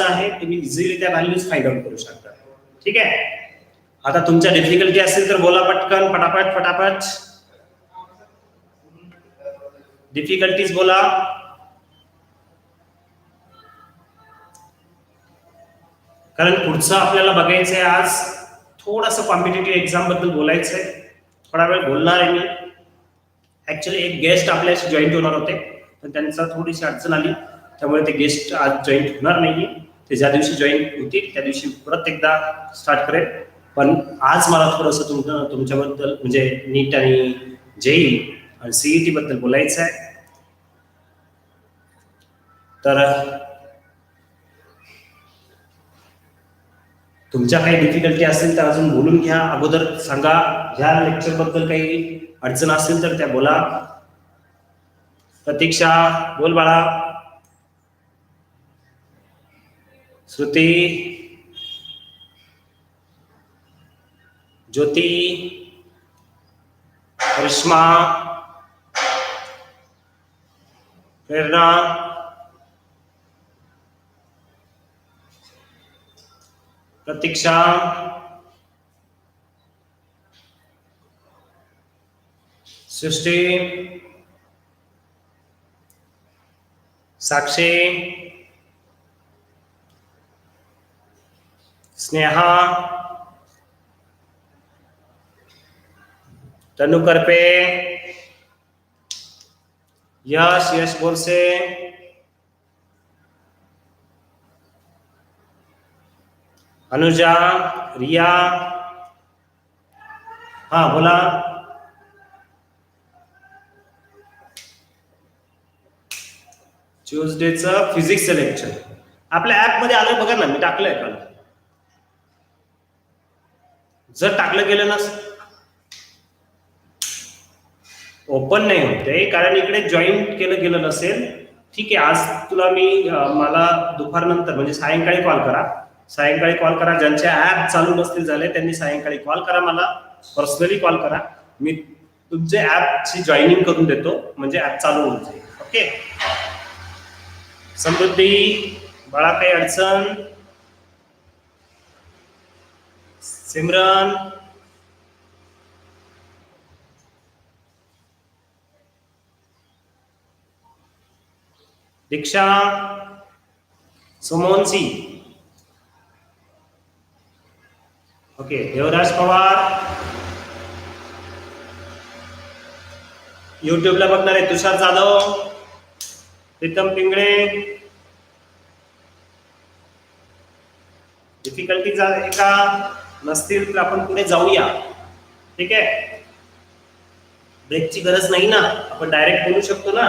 महत्वाचं आहे, तुम्ही इझिली त्या व्हॅल्यूज फाइंड आउट करू शकता. ठीक आहे. आता तुमच्या डिफिकल्टी असेल तर बोला पटकन, फटाफट फटाफट. डिफिकल्टीज बोला. कारण पुढचं आपल्याला बघायचं आहे आज, थोडंसं कॉम्पिटिटिव्ह एक्झाम बद्दल बोलायचं आहे. थोडा वेळ बोलणार आहे मी. ऍक्च्युअली एक गेस्ट आपल्याशी जॉईंट होणार होते, पण त्यांचा थोडीशी अडचण आली, त्यामुळे ते गेस्ट आज जॉईंट होणार नाहीये. ते ज्या दिवशी जॉईंट होतील त्या दिवशी परत एकदा स्टार्ट करेल. पण आज मला थोडंसं तुमच्याबद्दल म्हणजे नीट आणि जेई आणि सीईटी बद्दल बोलायचं आहे. तर तुमच्या काही डिफिकल्टी असेल तर अजून बोलून घ्या. अगोदर सांगा, ह्या लेक्चर बद्दल काही अडचण असेल तर त्या बोला. प्रतीक्षा बोल बाळा. श्रुती, ज्योती, करिश्मा, प्रेरणा, प्रतीक्षा, सृष्टी, साक्षी, स्नेहा, तनु करपे, यश बोरसे, अनुजा, रिया. हा बोला. ट्यूजडेचं फिजिक्सचं लेक्चर आपल्या ऍप मध्ये आलं बघा ना, मी टाकलंय काल. जर टाकलं गेलं ना, ओपन नाही होते कारण इकडे जॉईन केलं गेलं नसेल. ठीक आहे, आज तुला मी मला दुपारनंतर म्हणजे सायंकाळी कॉल करा. सायंकाळी कॉल करा. ज्यांचे ऍप चालू नसतील झाले त्यांनी सायंकाळी कॉल करा, मला पर्सनली कॉल करा. मी तुमचे ऍपची जॉईनिंग करून देतो, म्हणजे ऍप चालू होऊन जाईल. ओके. समृद्धी, बाळा काही अडचण? सिमरन, दीक्षा, सोमोनसी. ओके. देवराज पवार. युट्यूबला बघणार आहे तुषार जाधव, प्रीतम पिंगळे. डिफिकल्टीज आहे का? नसतील तर आपण पुढे जाऊया. ठीक आहे. ब्रेकची गरज नाही ना, आपण डायरेक्ट बोलू शकतो ना.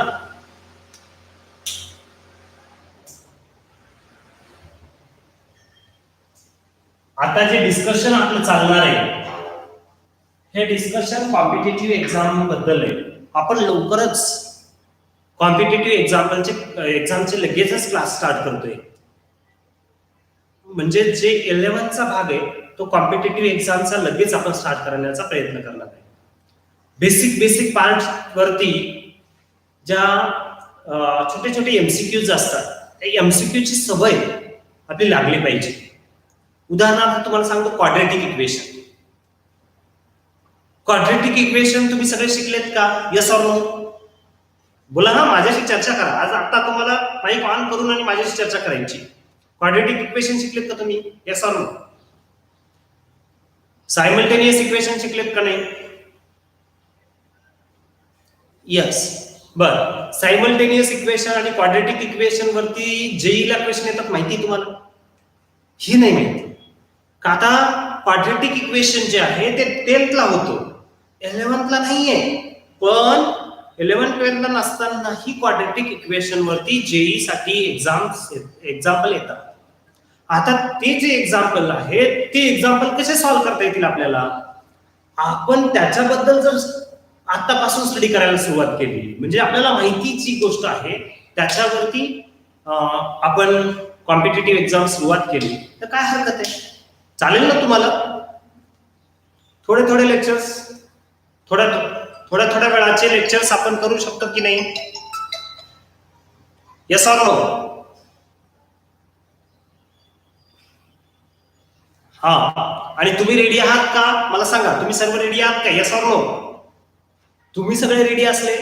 आता जे डिस्कशन आपलं चालणार आहे हे डिस्कशन कॉम्पिटिटिव्ह एक्झाम बद्दल आहे. आपण लवकरच कॉम्पिटिटिव्ह एक्झामचे लगेचच क्लास स्टार्ट करतोय. म्हणजे जे 11चा भाग आहे तो कॉम्पिटिटिव्ह एक्झामचा लगेच आपण स्टार्ट करण्याचा प्रयत्न करणार आहे. बेसिक पार्ट वरती ज्या छोटे छोटे एमसीक्यूज असतात त्या एमसीक्यूची सवय आपली लागली पाहिजे. उदाहरणार्थ तुम्हाला सांगतो क्वाड्रेटिक इक्वेशन. क्वाड्रेटिक इक्वेशन तुम्ही सगळे शिकलेत का? Yes or no? बोला ना, माझ्याशी चर्चा करा. आज आता तुम्हाला माईक ऑन करून आणि माझ्याशी चर्चा करायची. क्वाड्रेटिक इक्वेशन शिकलेत का तुम्ही? Yes or no? Simultaneous equation शिकलेत का नाही? यस. बर, सायमल्टेनियस इक्वेशन आणि क्वाड्रेटिक इक्वेशन वरती जेईला क्वेश्चन येतात माहिती तुम्हाला? ही नाही माहिती का? आता क्वाड्रेटिक इक्वेशन जे आहे ते 10th ला होतो, 11th ला नाहीये. पण 11-12 ला नसतानाही क्वाड्रेटिक इक्वेशन वरती जेई साठी एक्झाम्पल येतात. आता ते जे एक्झाम्पल आहे ते एक्झाम्पल कसे सॉल्व्ह करता येतील आपल्याला, आपण त्याच्याबद्दल जर आतापासून स्टडी करायला सुरुवात केली म्हणजे आपल्याला माहितीची गोष्ट आहे त्याच्यावरती आपण कॉम्पिटिटिव्ह एक्झाम सुरुवात केली तर काय हरकत आहे? चालेल ना तुम्हाला? थोडे लेक्चर्स, थोड्या वेळाचे लेक्चर्स आपण करू शकतो की नाही? Yes or no? हा, आणि तुम्ही रेडी आहात का मला सांगा, तुम्ही सर्व रेडी आहात का? Yes or no? तुम्ही सगळे रेडी असले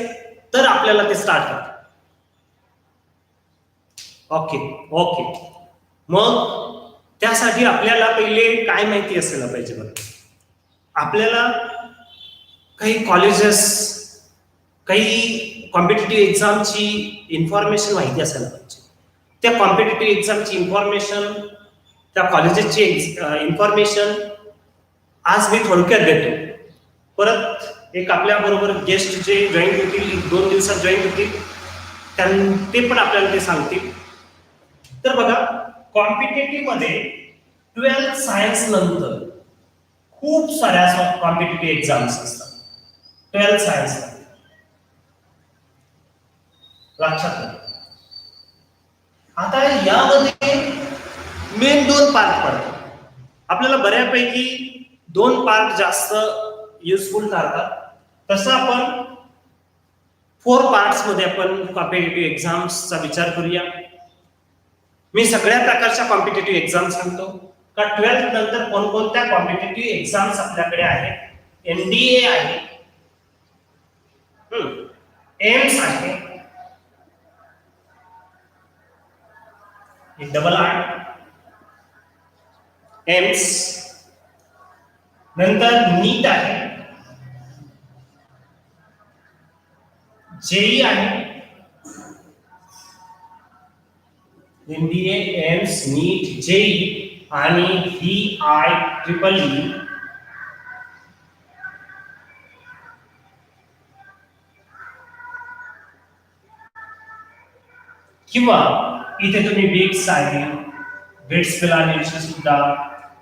तर आपल्याला ते स्टार्ट करा. Okay okay. मग त्यासाठी आपल्याला पहिले काय माहिती असायला पाहिजे बघा. आपल्याला काही कॉलेजेस, काही कॉम्पिटेटिव्ह एक्झामची इन्फॉर्मेशन माहिती असायला पाहिजे. त्या कॉम्पिटेटिव्ह एक्झामची इन्फॉर्मेशन, त्या कॉलेजेसची इन्फॉर्मेशन आज मी थोडक्यात देतो. परत एक आपल्या बरोबर गेस्ट जे जॉईन होतील, 2 दिवसात जॉईन होतील, ते पण आपल्याला ते सांगतील. तर बघा, कॉम्पिटेटिव्ह मध्ये 12th सायन्स नंतर खूप साऱ्या कॉम्पिटेटिव्ह एक्झाम्स असतात. 12th सायन्स लक्षात घ्या. आता यामध्ये मेन 2 पार्ट पडतात. आपल्याला बऱ्यापैकी 2 पार्ट जास्त युजफुल ठरतात. तसं आपण 4 पार्ट्स मध्ये आपण कॉम्पिटेटिव्ह एक्झाम्सचा विचार करूया. मी सगळ्या प्रकारच्या कॉम्पिटेटिव्ह एक्झाम सांगतो का 12th नंतर कोणकोणत्या कॉम्पिटेटिव्ह एक्झाम्स आपल्याकडे आहेत. एनडीए आहे, एम्स आहे, डबल आर एम्स, नंतर नीट आहे, जेई आहे, एनडीए, एम्स, नीट, जेई आणि VIEEE. किंवा इथे तुम्ही बिट्स आहे, बिट्स पिलानीची सुद्धा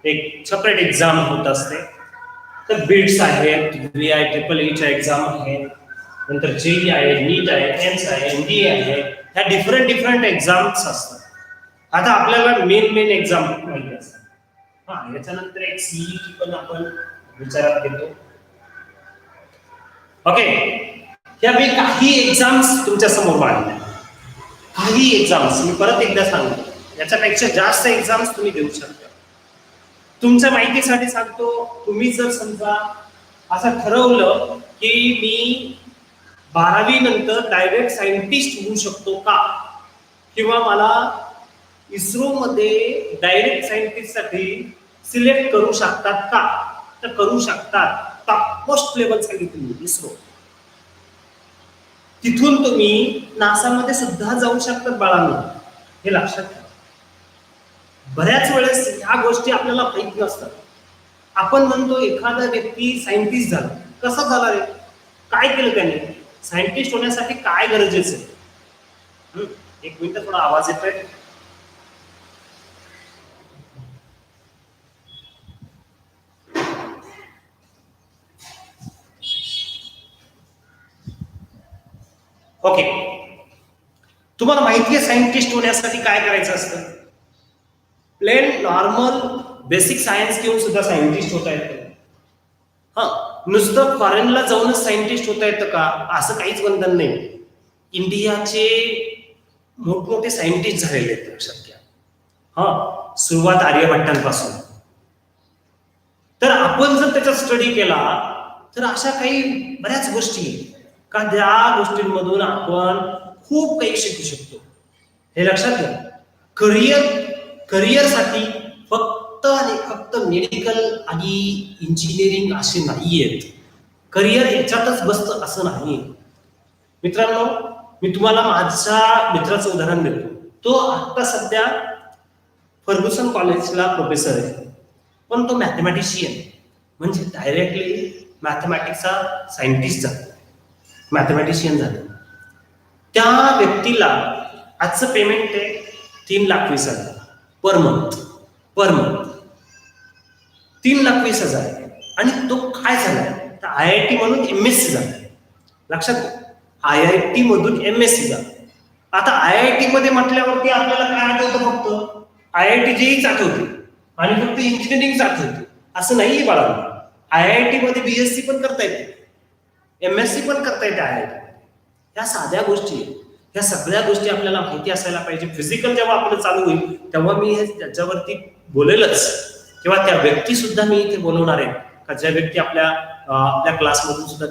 एक सेपरेट एक्झाम होत असते. तर बिट्स आहेत, VIEEE एक्झाम आहे, नंतर जेई आहे, नीट आहे, एम्स आहे, एनडीए आहे. ह्या डिफरंट एक्झाम्स असतात. आता आपल्याला मेन एक्झाम माहिती असतात. हा, याच्यानंतर एक सीईटी पण आपण विचारात घेतो. ओके, ह्या मी काही एक्झाम्स तुमच्या समोर मांडल्या. काही एक्झाम्स मी परत एकदा सांगतो, याच्यापेक्षा जास्त एक्झाम्स तुम्ही देऊ शकता. तुमच्या माहितीसाठी सांगतो, तुम्ही जर समजा असं ठरवलं की मी 12वी नंतर डायरेक्ट सायंटिस्ट होऊ शकतो का, किंवा मला इस्रो मध्ये डायरेक्ट सायंटिस्ट साठी सिलेक्ट करू शकतात का, तर करू शकतात. टॉपमोस्ट लेवल सांगितली इस्रो. तिथून तुम्ही नासामध्ये सुद्धा जाऊ शकतात बाळांनो, हे लक्षात ठेवा. बऱ्याच वेळेस ह्या गोष्टी आपल्याला माहित नसतात. आपण म्हणतो एखादा व्यक्ती सायंटिस्ट झाला, कसा झाला रे, काय केलं त्याने, सायंटिस्ट होण्यासाठी काय गरजेचं आहे. एक मिनिट, थोडा आवाज येतोय. ओके, तुम्हाला माहिती आहे सायंटिस्ट होण्यासाठी काय करायचं असतं. प्लेन नॉर्मल बेसिक सायन्स घेऊन सुद्धा सायंटिस्ट होता येतं. हा, नुसतं फॉरेनला जाऊनच सायंटिस्ट होता येतं का, असं काहीच बंधन नाही. इंडियाचे मोठमोठे सायंटिस्ट झालेले आहेत, लक्षात घ्या. हा, सुरुवात आर्यभट्टांपासून. तर आपण जर त्याचा स्टडी केला तर अशा काही बऱ्याच गोष्टी आहेत का, त्या गोष्टींमधून आपण खूप काही शिकू शकतो. हे लक्षात घ्या. करिअरसाठी फक्त आणि फक्त मेडिकल आणि इंजिनिअरिंग असे नाहीयेत. करिअर याच्यातच बसतं असं नाही. मित्रांनो, मी तुम्हाला माझ्या मित्राचं उदाहरण देतो. तो आता सध्या फर्ग्युसन कॉलेजला प्रोफेसर आहे, पण तो मॅथमॅटिशियन, म्हणजे डायरेक्टली मॅथमॅटिक्सचा सायंटिस्ट झाला, मॅथमॅटिशियन झाला. त्या व्यक्तीला आजचं पेमेंट आहे 3,20,000 पर मंथ. 3,20,000. आणि तो काय झालाय, तर IIT मधून MSc झाला. लक्षात घ्या, IIT मधून MSc झाला. आता IIT मध्ये म्हटल्यावरती आपल्याला काय आठवतं, फक्त IIT JEEच आठवते आणि फक्त इंजिनिअरिंग आठवते असं नाहीये बाळांनो. IIT मध्ये BSc पण करता येते, MSc पण करता येते IIT. ह्या साध्या गोष्टी आहेत. ह्या सगळ्या गोष्टी आपल्याला माहिती असायला पाहिजे. फिजिकल जेव्हा आपलं चालू होईल तेव्हा मी त्याच्यावरती बोलेलच. किंवा त्या व्यक्ती सुद्धा मी इथे बोलवणार आहे का ज्या व्यक्ती आपल्या आपल्या क्लासमधून सुद्धा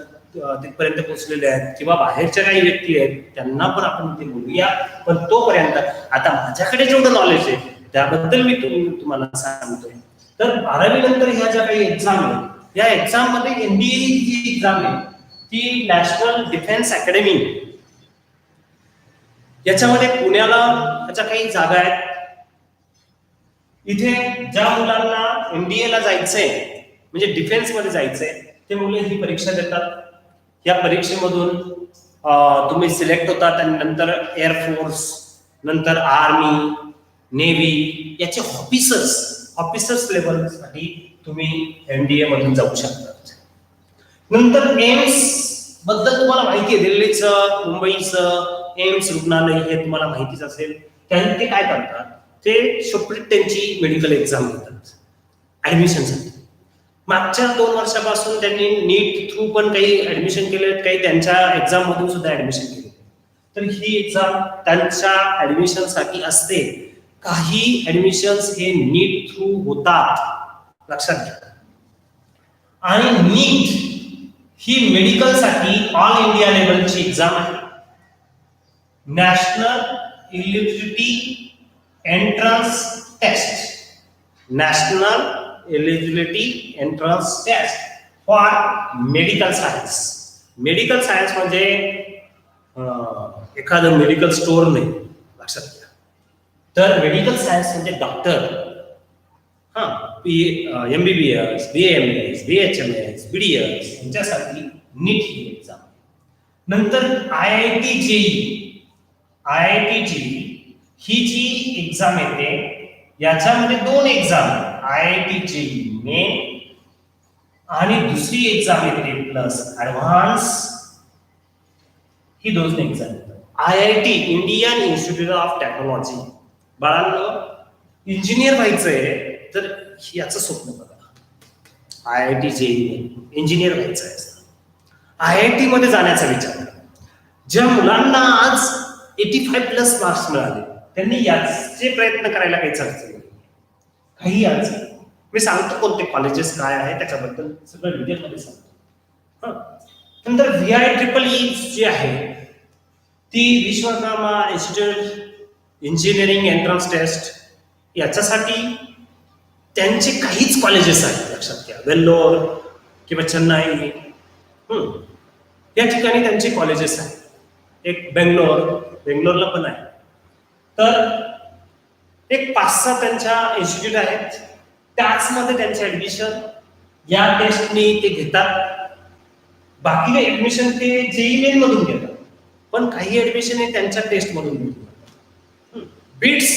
तिथपर्यंत पोहोचलेले आहेत किंवा बाहेरच्या काही व्यक्ती आहेत त्यांना पण आपण इथे बोलूया. पण तोपर्यंत आता माझ्याकडे जेवढं नॉलेज आहे त्याबद्दल मी तुम्हाला सांगतोय. तर 12वी नंतर ह्या ज्या काही एक्झाम आहेत या एक्झाम मध्ये एनडीए जी एक्झाम आहे ती नॅशनल डिफेन्स अकॅडमी, याच्यामध्ये पुण्याला याच्या काही जागा आहेत. इथे ज्या मुलांना एनडीए ला जायचंय म्हणजे डिफेन्स मध्ये जायचंय ते मुले ही परीक्षा देतात. या परीक्षेमधून तुम्ही सिलेक्ट होतात आणि नंतर एअरफोर्स, नंतर आर्मी, नेव्ही याचे ऑफिसर्स लेवल साठी तुम्ही एनडीए मधून जाऊ शकता. नंतर एम्स बद्दल तुम्हाला माहिती आहे, दिल्लीचं मुंबईचं एम्स रुग्णालय हे तुम्हाला माहितीच असेल. ते काय करतात, ते शेवटी त्यांची मेडिकल एक्झाम घेतात ऍडमिशनसाठी. मागच्या 2 वर्षापासून त्यांनी नीट थ्रू पण काही ऍडमिशन केले, काही त्यांच्या एक्झाम मधून सुद्धा ऍडमिशन केले. तर ही एक्झाम त्यांच्या ऍडमिशन साठी असते. काही ऍडमिशन्स हे नीट थ्रू होतात, लक्षात घ्या. आणि नीट ही मेडिकल साठी ऑल इंडिया लेवलची एक्झाम आहे. National eligibility entrance test, national eligibility entrance test for medical science. Medical science म्हणजे एखादं मेडिकल स्टोअर नाही, लक्षात घ्या. तर मेडिकल सायन्स म्हणजे doctor, MBBS, BMS, BHMS, BDS यांच्यासाठी नीट ही एक्झाम. नंतर आयआयटी जेई ही जी एक्झाम येते याच्यामध्ये 2 एक्झाम, आयआयटी जेई मेन आणि दुसरी एक्झाम येते प्लस ऍडव्हान्स. ही 2 एक्झाम येतात. IIT Indian institute of technology. बाळांनो, इंजिनियर व्हायचंय तर याचं स्वप्न बघा. आयआयटी जेई इंजिनियर व्हायचं आहे, आयआयटी मध्ये जाण्याचा विचार करा. ज्या मुलांना आज 85+ मार्क्स मिळाले त्यांनी याचे प्रयत्न करायला काहीच अडचण नाही, काही अडचण. मी सांगतो कोणते कॉलेजेस काय आहे त्याच्याबद्दल सगळं डिटेलमध्ये सांगतो. नंतर VIEEE जी आहे ती Vishwakarma institute engineering entrance test, याच्यासाठी त्यांचे काहीच कॉलेजेस आहेत, लक्षात घ्या. वेल्लोर किंवा चेन्नई या ठिकाणी त्यांचे कॉलेजेस आहेत. एक बेंगलोरला पण आहे. तर एक 5-6 त्यांच्या इन्स्टिट्यूट आहेत, त्याचमध्ये त्यांचे ऍडमिशन या टेस्टने ते घेतात. बाकी ऍडमिशन ते जेई मेन मधून घेतात, पण काही ऍडमिशन हे त्यांच्या टेस्ट मधून घेतात. बिट्स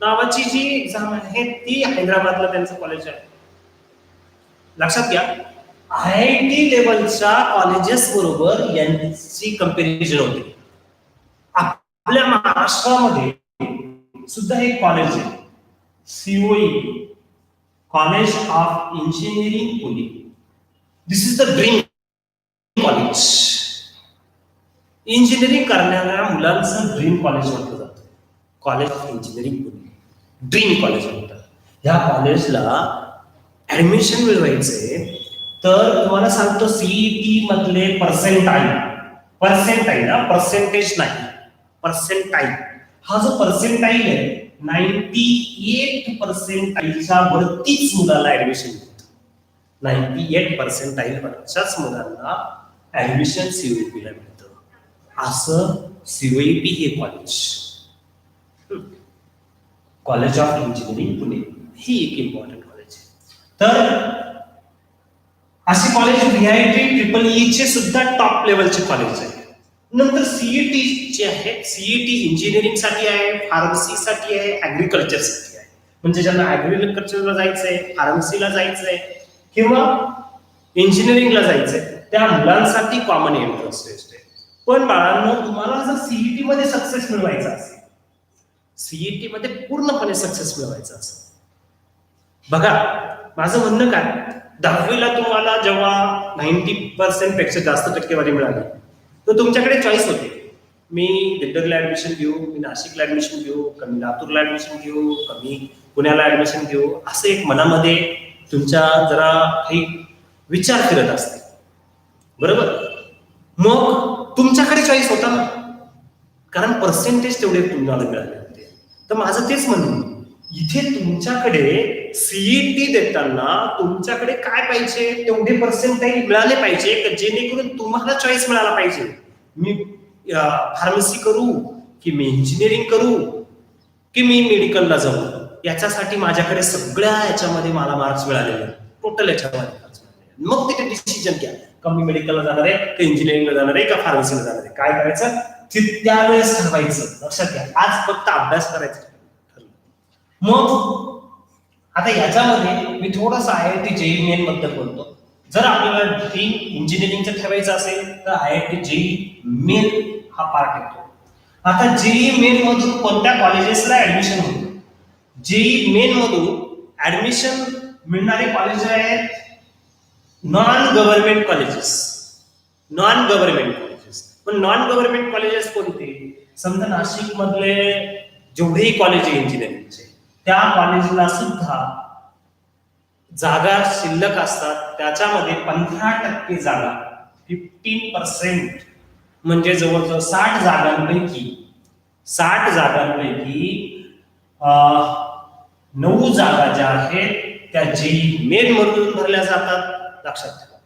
नावाची जी एक्झाम आहे ती हैदराबादला त्यांचं कॉलेज आहे, लक्षात घ्या. आयआयटी लेवलच्या कॉलेजेस बरोबर यांची कंपॅरिझन होते. आपल्या महाराष्ट्रामध्ये सुद्धा एक कॉलेज आहे, COE, college of engineering Pune. This is the dream college. Engineering करणाऱ्या मुलांचं ड्रीम कॉलेज म्हटलं जातं, college of engineering Pune, dream college म्हणतात. या कॉलेजला ऍडमिशन मिळवायचे तर तुम्हाला सांगतो सीईटी मधले पर्सेंटाईल पर्सेंटेज नाही, पर्सेंटाईल हा जो पर्सेंटाईल आहे 98 पर्सेंटाईलच्या वरतीच मुलाला ऍडमिशन मिळतं. 98 पर्सेंटाईल वरच्याच मुलांना ऍडमिशन सीओईपी ला मिळतं. असं सीओईपी हे कॉलेज ऑफ इंजिनिअरिंग पुणे ही एक इम्पॉर्टंट कॉलेज आहे. तर असे कॉलेज VIEEE चे सुद्धा टॉप लेवलचे कॉलेज आहे. नंतर सीईटी जे आहे, सीईटी इंजिनिअरिंग साठी आहे, फार्मसी साठी आहे, ऍग्रिकल्चर साठी आहे. म्हणजे ज्यांना ऍग्रिकल्चरला जायचंय, फार्मसीला जायचंय किंवा इंजिनिअरिंगला जायचंय त्या मुलांसाठी कॉमन एंट्रन्स टेस्ट आहे. पण बाळांनो, तुम्हाला जर सीईटी मध्ये सक्सेस मिळवायचा असेल, सीईटी मध्ये पूर्णपणे सक्सेस मिळवायचा असेल, बघा माझं म्हणणं काय, 10वीला तुम्हाला जेव्हा 90% पेक्षा जास्त टक्केवारी मिळाली तर तुमच्याकडे चॉईस होते. मी दिंडोरीला ऍडमिशन घेऊ, मी नाशिकला ऍडमिशन घेऊ, कमी लातूरला ऍडमिशन घेऊ, कमी पुण्याला ऍडमिशन घेऊ, असं एक मनामध्ये तुमच्या जरा काही विचार फिरत असते, बरोबर. मग तुमच्याकडे चॉईस होता ना, कारण पर्सेंटेज तेवढे तुम्हाला मिळाले होते. तर माझं तेच म्हणणं, इथे तुमच्याकडे सीईटी देताना तुमच्याकडे काय पाहिजे, तेवढे पर्सेंटेज मिळाले पाहिजे जेणेकरून तुम्हाला चॉईस मिळाला पाहिजे. मी फार्मसी करू की मी इंजिनिअरिंग करू की मी मेडिकलला जाऊ, याच्यासाठी माझ्याकडे सगळ्या याच्यामध्ये मला मार्क्स मिळालेले, टोटल याच्यामध्ये मार्क्स मिळालेले. मग तिथे डिसिजन घ्या, का मी मेडिकलला जाणार आहे का इंजिनिअरिंगला जाणार आहे का फार्मसीला जाणार आहे, काय करायचं त्यावेळेस ठरवायचं. लक्षात घ्या, आज फक्त अभ्यास करायचा. मग आता याच्यामध्ये मी थोडासा IIT JEE मेन बद्दल बोलतो. जर आपल्याला इंजिनिअरिंगचं ठेवायचं असेल तर IIT JEE मेन हा पार्ट येतो. आता JEE मेन मधून कोणत्या कॉलेजेसला ऍडमिशन होतं, JEE मेन मधून ऍडमिशन मिळणारे कॉलेज आहेत non government colleges. Non government colleges, पण नॉन गव्हर्नमेंट कॉलेजेस कोणते, समजा नाशिक मधले जेवढेही कॉलेज आहे इंजिनिअरिंगचे, त्या कॉलेजला सुद्धा जागा शिल्लक असतात. त्याच्यामध्ये 15% जागा, 15%, म्हणजे जवळजवळ 60 जागांपैकी 9 जागा ज्या आहेत त्या JEE मेन मधून भरल्या जातात. लक्षात ठेवा,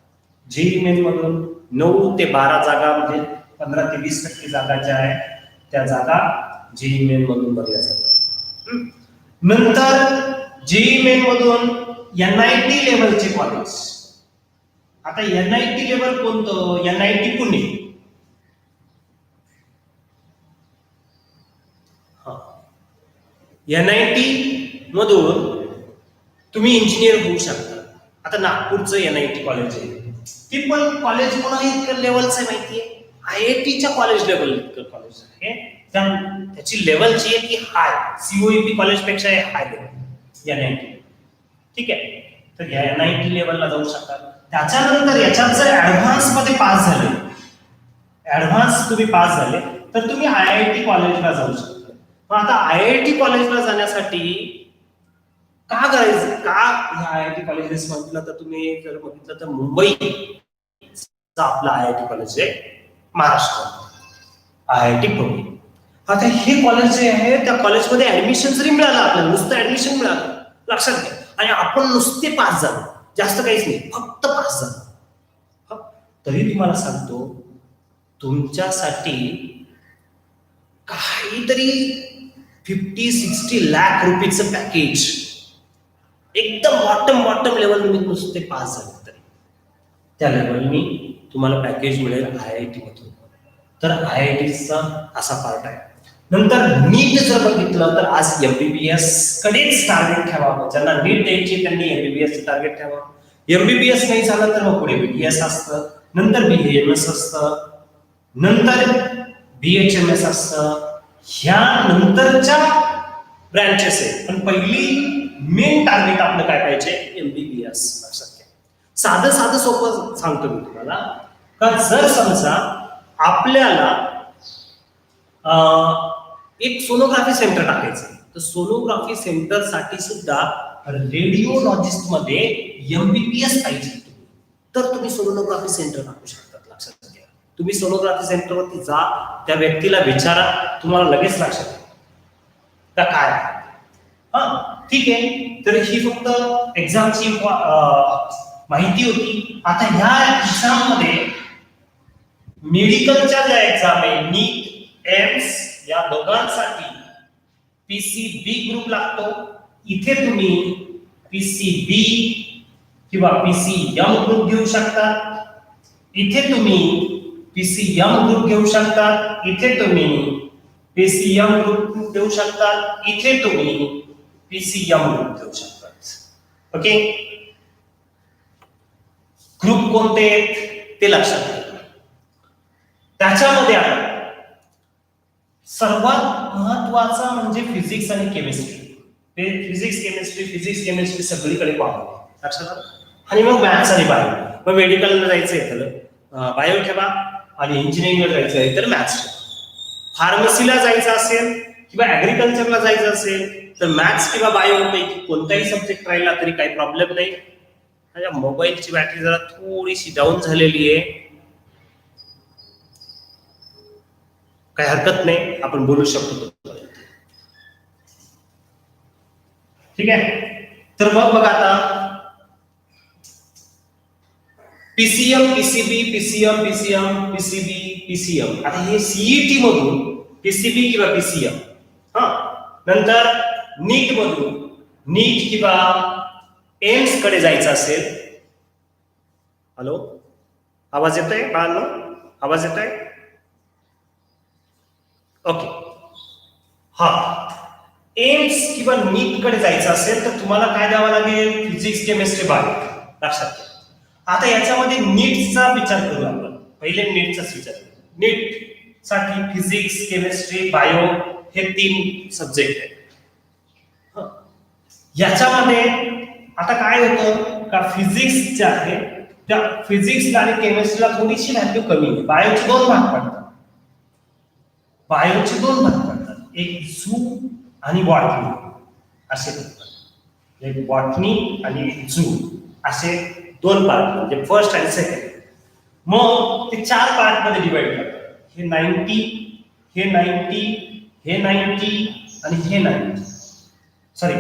JEE मेन मधून 9 ते 12 जागा, म्हणजे 15 ते 20% जागा ज्या आहेत त्या जागा JEE मेन मधून भरल्या जातात. नंतर JEE मेन मधून NIT लेवलचे कॉलेज. आता NIT लेवल कोणतं, NIT पुणे. NIT मधून तुम्ही इंजिनियर होऊ शकता. आता नागपूरचं NIT कॉलेज आहे, ते पण कॉलेज कोणा इतकं लेवलचं आहे माहितीये, IITच्या कॉलेज लेवल कॉलेज आहे. त्याची लेवल जी आहे ती हाय, COEP कॉलेज पेक्षा हाय लेवल NIT. ठीक आहे, तर या NIT लेवलला जाऊ शकता. त्याच्यानंतर याच्यात जर ऍडव्हान्स मध्ये पास झाले, ऍडव्हान्स तुम्ही पास झाले तर तुम्ही IIT कॉलेजला जाऊ शकता. पण आता IIT कॉलेजला जाण्यासाठी का करायचं, का IIT कॉलेजेस म्हटलं तर तुम्ही जर बघितलं तर मुंबई आपला IIT कॉलेज आहे, महाराष्ट्र IIT पुणे. आता हे कॉलेज जे आहे त्या कॉलेजमध्ये ऍडमिशन जरी मिळालं, आपल्याला नुसतं ऍडमिशन मिळालं, लक्षात घ्या, आणि आपण नुसते पास झालो, जास्त काहीच नाही, फक्त पास झालो, तरी तुम्हाला सांगतो तुमच्यासाठी काहीतरी 50-60 लाख रुपीचं पॅकेज, एकदम बॉटम लेवल तुम्ही नुसते पास झाले तरी त्या लेवलनी तुम्हाला पॅकेज मिळेल IIT मधून. तर IITचा असा पार्ट आहे. नंतर नीट जर बघितलं तर आज MBBS कडेच टार्गेट ठेवावं. ज्यांना नीट द्यायची त्यांनी MBBS टार्गेट ठेवावं. MBBS नाही झालं तर मग पुढे BDS असतं, नंतर BAMS असतं, नंतर BHMS असतं, ह्या नंतरच्या ब्रँचेस आहेत. पण पहिली मेन टार्गेट आपलं काय पाहिजे, MBBS. लक्षात घ्या, साधं सोपं सांगतो मी तुम्हाला, का जर समजा आपल्याला एक सोनोग्राफी सेंटर टाकायचं, तर सोनोग्राफी सेंटर साठी सुद्धा रेडिओलॉजिस्ट मध्ये MBBS पाहिजे, तर तुम्ही सोनोग्राफी सेंटर टाकू शकता. लक्षात घ्या, तुम्ही सोनोग्राफी सेंटरवरती जा, त्या व्यक्तीला विचारा, तुम्हाला लगेच लक्षात येईल का काय. ठीक आहे, तर ही फक्त एक्झामची माहिती होती. आता ह्या एक्झाम मध्ये मेडिकलच्या ज्या एक्झाम आहे, नीट, एम्स, या दोघांसाठी PCB ग्रुप लागतो. इथे तुम्ही PCB किंवा PCM ग्रुप घेऊ शकता, इथे तुम्ही PCM ग्रुप घेऊ शकता, इथे तुम्ही PCM ग्रुप घेऊ शकता, इथे तुम्ही PCM ग्रुप घेऊ शकता. ओके, ग्रुप कोणते आहेत ते लक्षात घ्या. त्याच्यामध्ये आता सर्वात महत्वाचा म्हणजे फिजिक्स आणि केमिस्ट्री. फिजिक्स केमिस्ट्री सगळीकडे पाहावं, लक्षात आलं. आणि मग मॅथ्स आणि बायो. मग मेडिकलला जायचंय तर बायो ठेवा, आणि इंजिनिअरिंगला जायचं आहे तर मॅथ्स ठेवा. फार्मसीला जायचं असेल किंवा ऍग्रिकल्चरला जायचं असेल तर मॅथ्स किंवा बायो पैकी कोणताही सब्जेक्ट राहिला तरी काही प्रॉब्लेम नाही. माझ्या मोबाईलची बॅटरी जरा थोडीशी डाऊन झालेली आहे, काही हरकत नाही, आपण बोलू शकतो. ठीक आहे. तर मग बघा आता PCM, PCB, PCM, PCM, PCB, PCM. आता हे सीईटी मधून पीसीबी किंवा पीसीएम, हा, नंतर नीट मधून नीट किंवा एम्स कडे जायचं असेल. हॅलो, आवाज येतोय बाळांनो? आवाज येतोय? ओके. हा, एम्स किंवा नीट कडे जायचं असेल तर तुम्हाला काय द्यावं लागेल? Physics, chemistry, bio. लक्षात घ्या. आता याच्यामध्ये नीटचा विचार करू आपण. पहिले नीटचाच विचार करू. नीट साठी फिजिक्स, केमिस्ट्री, बायो हे 3 सब्जेक्ट आहेत. याच्यामध्ये आता काय होतं का फिजिक्स जे आहे त्या फिजिक्सला आणि केमिस्ट्रीला थोडीशी व्हॅल्यू कमी आहे. बायोचे 2 भाग पडतात. बायोचे 2 भाग पडतात, एक झू आणि बॉटनी असे पडतात. एक बॉटनी आणि एक झू असे 2 पार्ट, म्हणजे फर्स्ट आणि सेकंड. मग ते 4 पार्ट मध्ये डिवाइड करतात. हे 90, हे 90, हे 90 आणि हे 90. सॉरी,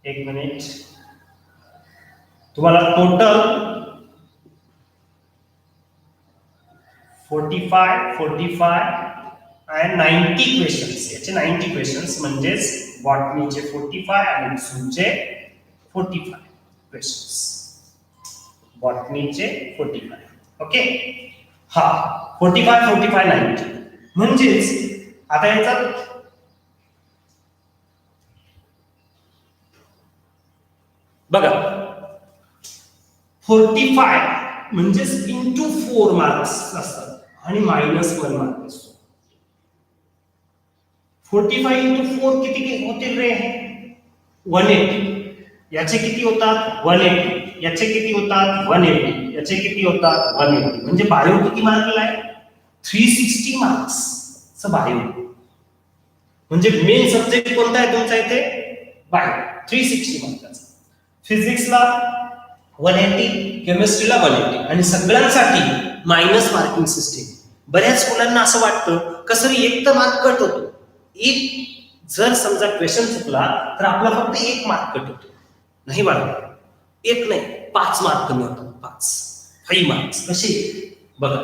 एक मिनिट. तुम्हाला टोटल 45 and 90 क्वेश्चन्स. याचे 90 क्वेश्चन्स म्हणजेच बॉटनीचे 45 आणि झूचे 45 क्वेश्चन्स. बॉटनीचे 45. ओके. हा, 45, 90 म्हणजेच आता याचा बघा 45 म्हणजेच इंटू 4 मार्क्स असतात आणि -1 मार्क असतो. 45 इंटू 4 किती होतील रे? 180. याचे किती होतात? 180. याचे किती होतात? 180. याचे किती होतात? 180. म्हणजे बायो किती मार्कला आहे? 360 मार्क्स बायो. म्हणजे मेन सब्जेक्ट कोणता आहे तुमचा इथे? बायो. 360 मार्काचा. फिजिक्सला 180, केमिस्ट्रीला 180 आणि सगळ्यांसाठी मायनस मार्किंग सिस्टीम. बऱ्याच मुलांना असं वाटतं कसं एक तर मार्क कट होतो. एक जर समजा क्वेश्चन चुकला तर आपला फक्त 1 मार्क कट होतो. नाही बाळा, 1 नाही, 5 मार्क कमी होतात. 5 मार्क्स. कसे? बघा,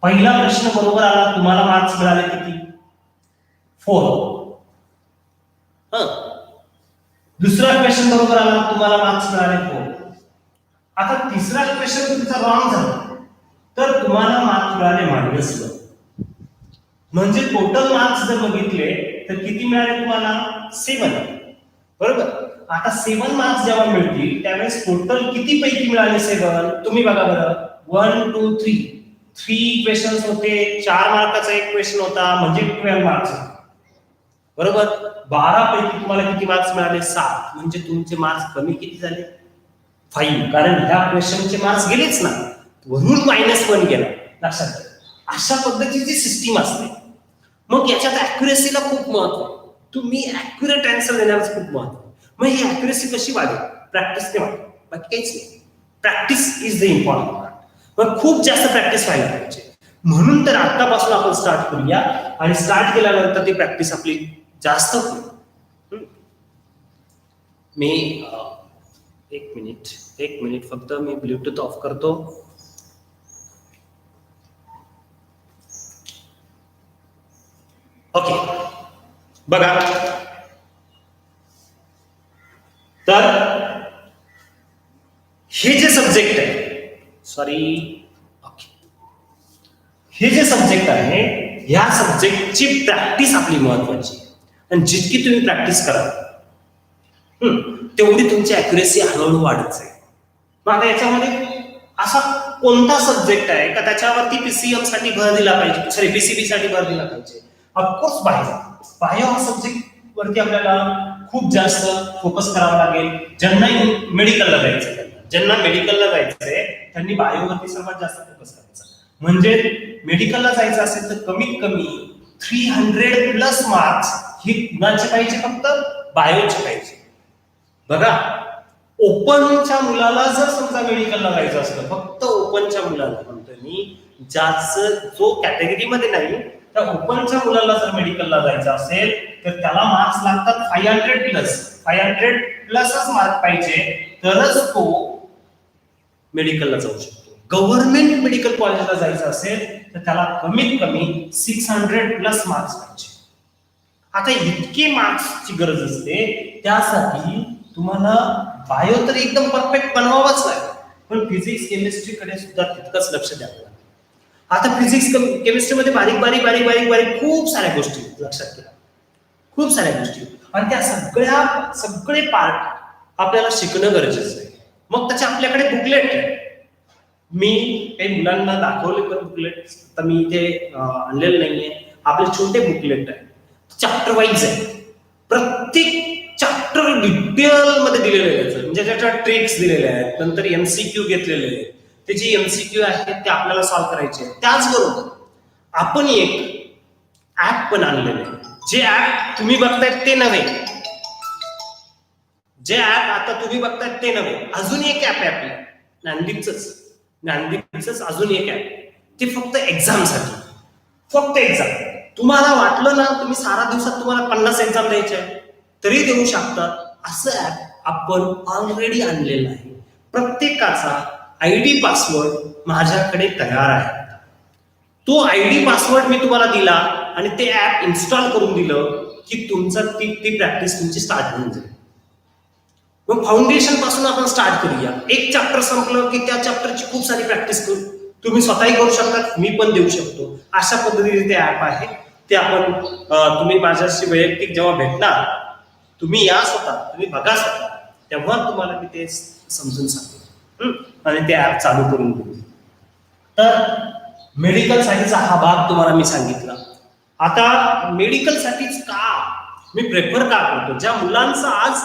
पहिला प्रश्न बरोबर आला, तुम्हाला मार्क्स मिळाले किती? 4. दुसरा क्वेश्चन बरोबर आला, तुम्हाला मार्क्स मिळाले 4. आता तिसरा क्वेश्चन तुमचा रॉंग झाला तर तुम्हाला मार्क्स मिळाले -1. म्हणजे टोटल मार्क्स जर बघितले तर किती मिळाले तुम्हाला? 7. बरोबर. आता 7 मार्क्स जेव्हा मिळतील त्यावेळेस टोटल किती पैकी मिळाले 7? तुम्ही बघा बरं. 1, 2, 3 क्वेश्चन्स होते. 4 मार्काचा एक क्वेश्चन होता, म्हणजे 12 मार्क्स. बरोबर. 12 पैकी तुम्हाला किती मार्क्स मिळाले? 7. म्हणजे तुमचे मार्क्स कमी किती झाले? 5. कारण ह्या क्वेश्चनचे मार्क्स गेलेच ना, वरून -1 गेला. लक्षात घ्या. अशा पद्धतीची सिस्टीम असते. मग याच्यात अॅक्युरेसीला खूप महत्व आहे. तुम्ही अॅक्युरेट आन्सर देण्याचं खूप महत्व. मग ही अॅक्युरेसी कशी वाढेल? प्रॅक्टिसने वाढेल, बाकी काहीच नाही. Practice is the important part. मग खूप जास्त प्रॅक्टिस व्हायला पाहिजे. म्हणून तर आतापासून आपण स्टार्ट करूया आणि स्टार्ट केल्यानंतर ती प्रॅक्टिस आपली जास्त होईल. मी एक मिनिट फक्त मी ब्लूटूथ ऑफ करतो. ओके. बघा, तर हे जे सब्जेक्ट आहे, हे जे सब्जेक्ट आहे या सब्जेक्टची प्रॅक्टिस आपली महत्वाची. आणि जितकी तुम्ही प्रॅक्टिस कराल तेवढी तुमची अॅक्युरेसी हळूहळू वाढत जाईल. मग आता याच्यामध्ये असा कोणता सब्जेक्ट आहे का त्याच्यावरती पीसीएम साठी भर दिला पाहिजे, सॉरी पीसीबी साठी भर दिला पाहिजे? ऑफकोर्स बायो हा सब्जेक्ट वरती आपल्याला खूप जास्त फोकस करावा लागेल. ज्यांना मेडिकलला जायचंय त्यांनी बायोवरती सर्वात जास्त फोकस करायचा. म्हणजे मेडिकलला जायचं असेल तर कमीत कमी 300 प्लस मार्क्स हे कुणाचे पाहिजे, फक्त बायोचे पाहिजे. बघा, ओपनच्या मुलाला जर समजा मेडिकलला जायचं असतं, फक्त ओपनच्या मुलाला म्हणतोय मी, जो कॅटेगरीमध्ये नाही, त्या ओपनच्या मुलाला जर मेडिकलला जायचं असेल तर त्याला मार्क्स लागतात 500 प्लसच मार्क पाहिजे, तरच तो मेडिकलला जाऊ शकतो. गव्हर्नमेंट मेडिकल कॉलेजला जायचं असेल तर त्याला कमीत कमी 600 प्लस मार्क्स पाहिजे. आता इतके मार्क्सची गरज असते, त्यासाठी तुम्हाला बायो तर एकदम परफेक्ट बनवावाच लागेल, पण फिजिक्स केमिस्ट्रीकडे सुद्धा तितकंच लक्ष द्यावं लागेल. आता फिजिक्स केमिस्ट्रीमध्ये बारीक बारीक बारीक बारीक बारीक खूप साऱ्या गोष्टी लक्षात घ्या, खूप साऱ्या गोष्टी, आणि त्या सगळे पार्ट आपल्याला शिकणं गरजेचं आहे. मग त्याचे आपल्याकडे बुकलेट आहे. मी काही मुलांना दाखवले पण बुकलेट, तर मी इथे आणलेलं नाहीये. आपले छोटे बुकलेट आहे, चॅप्टर वाईज आहे. प्रत्येक चॅप्टर डिटेल मध्ये दिलेले आहेत, म्हणजे त्याच्या ट्रिक्स दिलेल्या आहेत, नंतर एमसीक्यू घेतलेले आहेत. ते जे एमसीक्यू आहेत ते आपल्याला सॉल्व्ह करायचे आहेत. त्याचबरोबर आपण एक ऍप पण आणलेलं आहे. जे ऍप तुम्ही बघतायत ते नव्हे, जे ऍप आता तुम्ही बघतायत ते नव्हे, अजून एक ऍप आहे आपल्या ज्ञानदीपच अजून एक ऍप, ते फक्त एक्झामसाठी, फक्त एक्झाम. तुम्हाला वाटलं ना तुम्ही सारा दिवसात तुम्हाला 50 एक्झाम द्यायचे तरी देऊ शकता, असं ऍप आपण ऑलरेडी आणलेलं आहे. प्रत्येकाचा आयडी पासवर्ड माझ्याकडे तयार आहे. तो आयडी पासवर्ड मी तुम्हाला दिला आणि ते ऍप इन्स्टॉल करून दिलं की ती प्रॅक्टिस तुमची स्टार्ट होऊन जाईल. मग फाउंडेशन पासून आपण स्टार्ट करूया. एक चॅप्टर संपलं की त्या चॅप्टरची खूप सारी प्रॅक्टिस करू, तुम्ही स्वतःही करू शकता, मी पण देऊ शकतो. अशा पद्धतीने ते ऍप आहे. ते आपण तुम्ही माझ्याशी वैयक्तिक जेव्हा भेटणार, तुम्ही या स्वतः, तुम्ही बघा स्वतः, तेव्हा तुम्हाला मी ते समजून सांगेन आणि ते ऍप चालू करून देऊ. तर मेडिकल साठीचा हा भाग तुम्हाला मी सांगितला. आता मेडिकल साठीच का मी प्रेफर का करतो, ज्या मुलांचं आज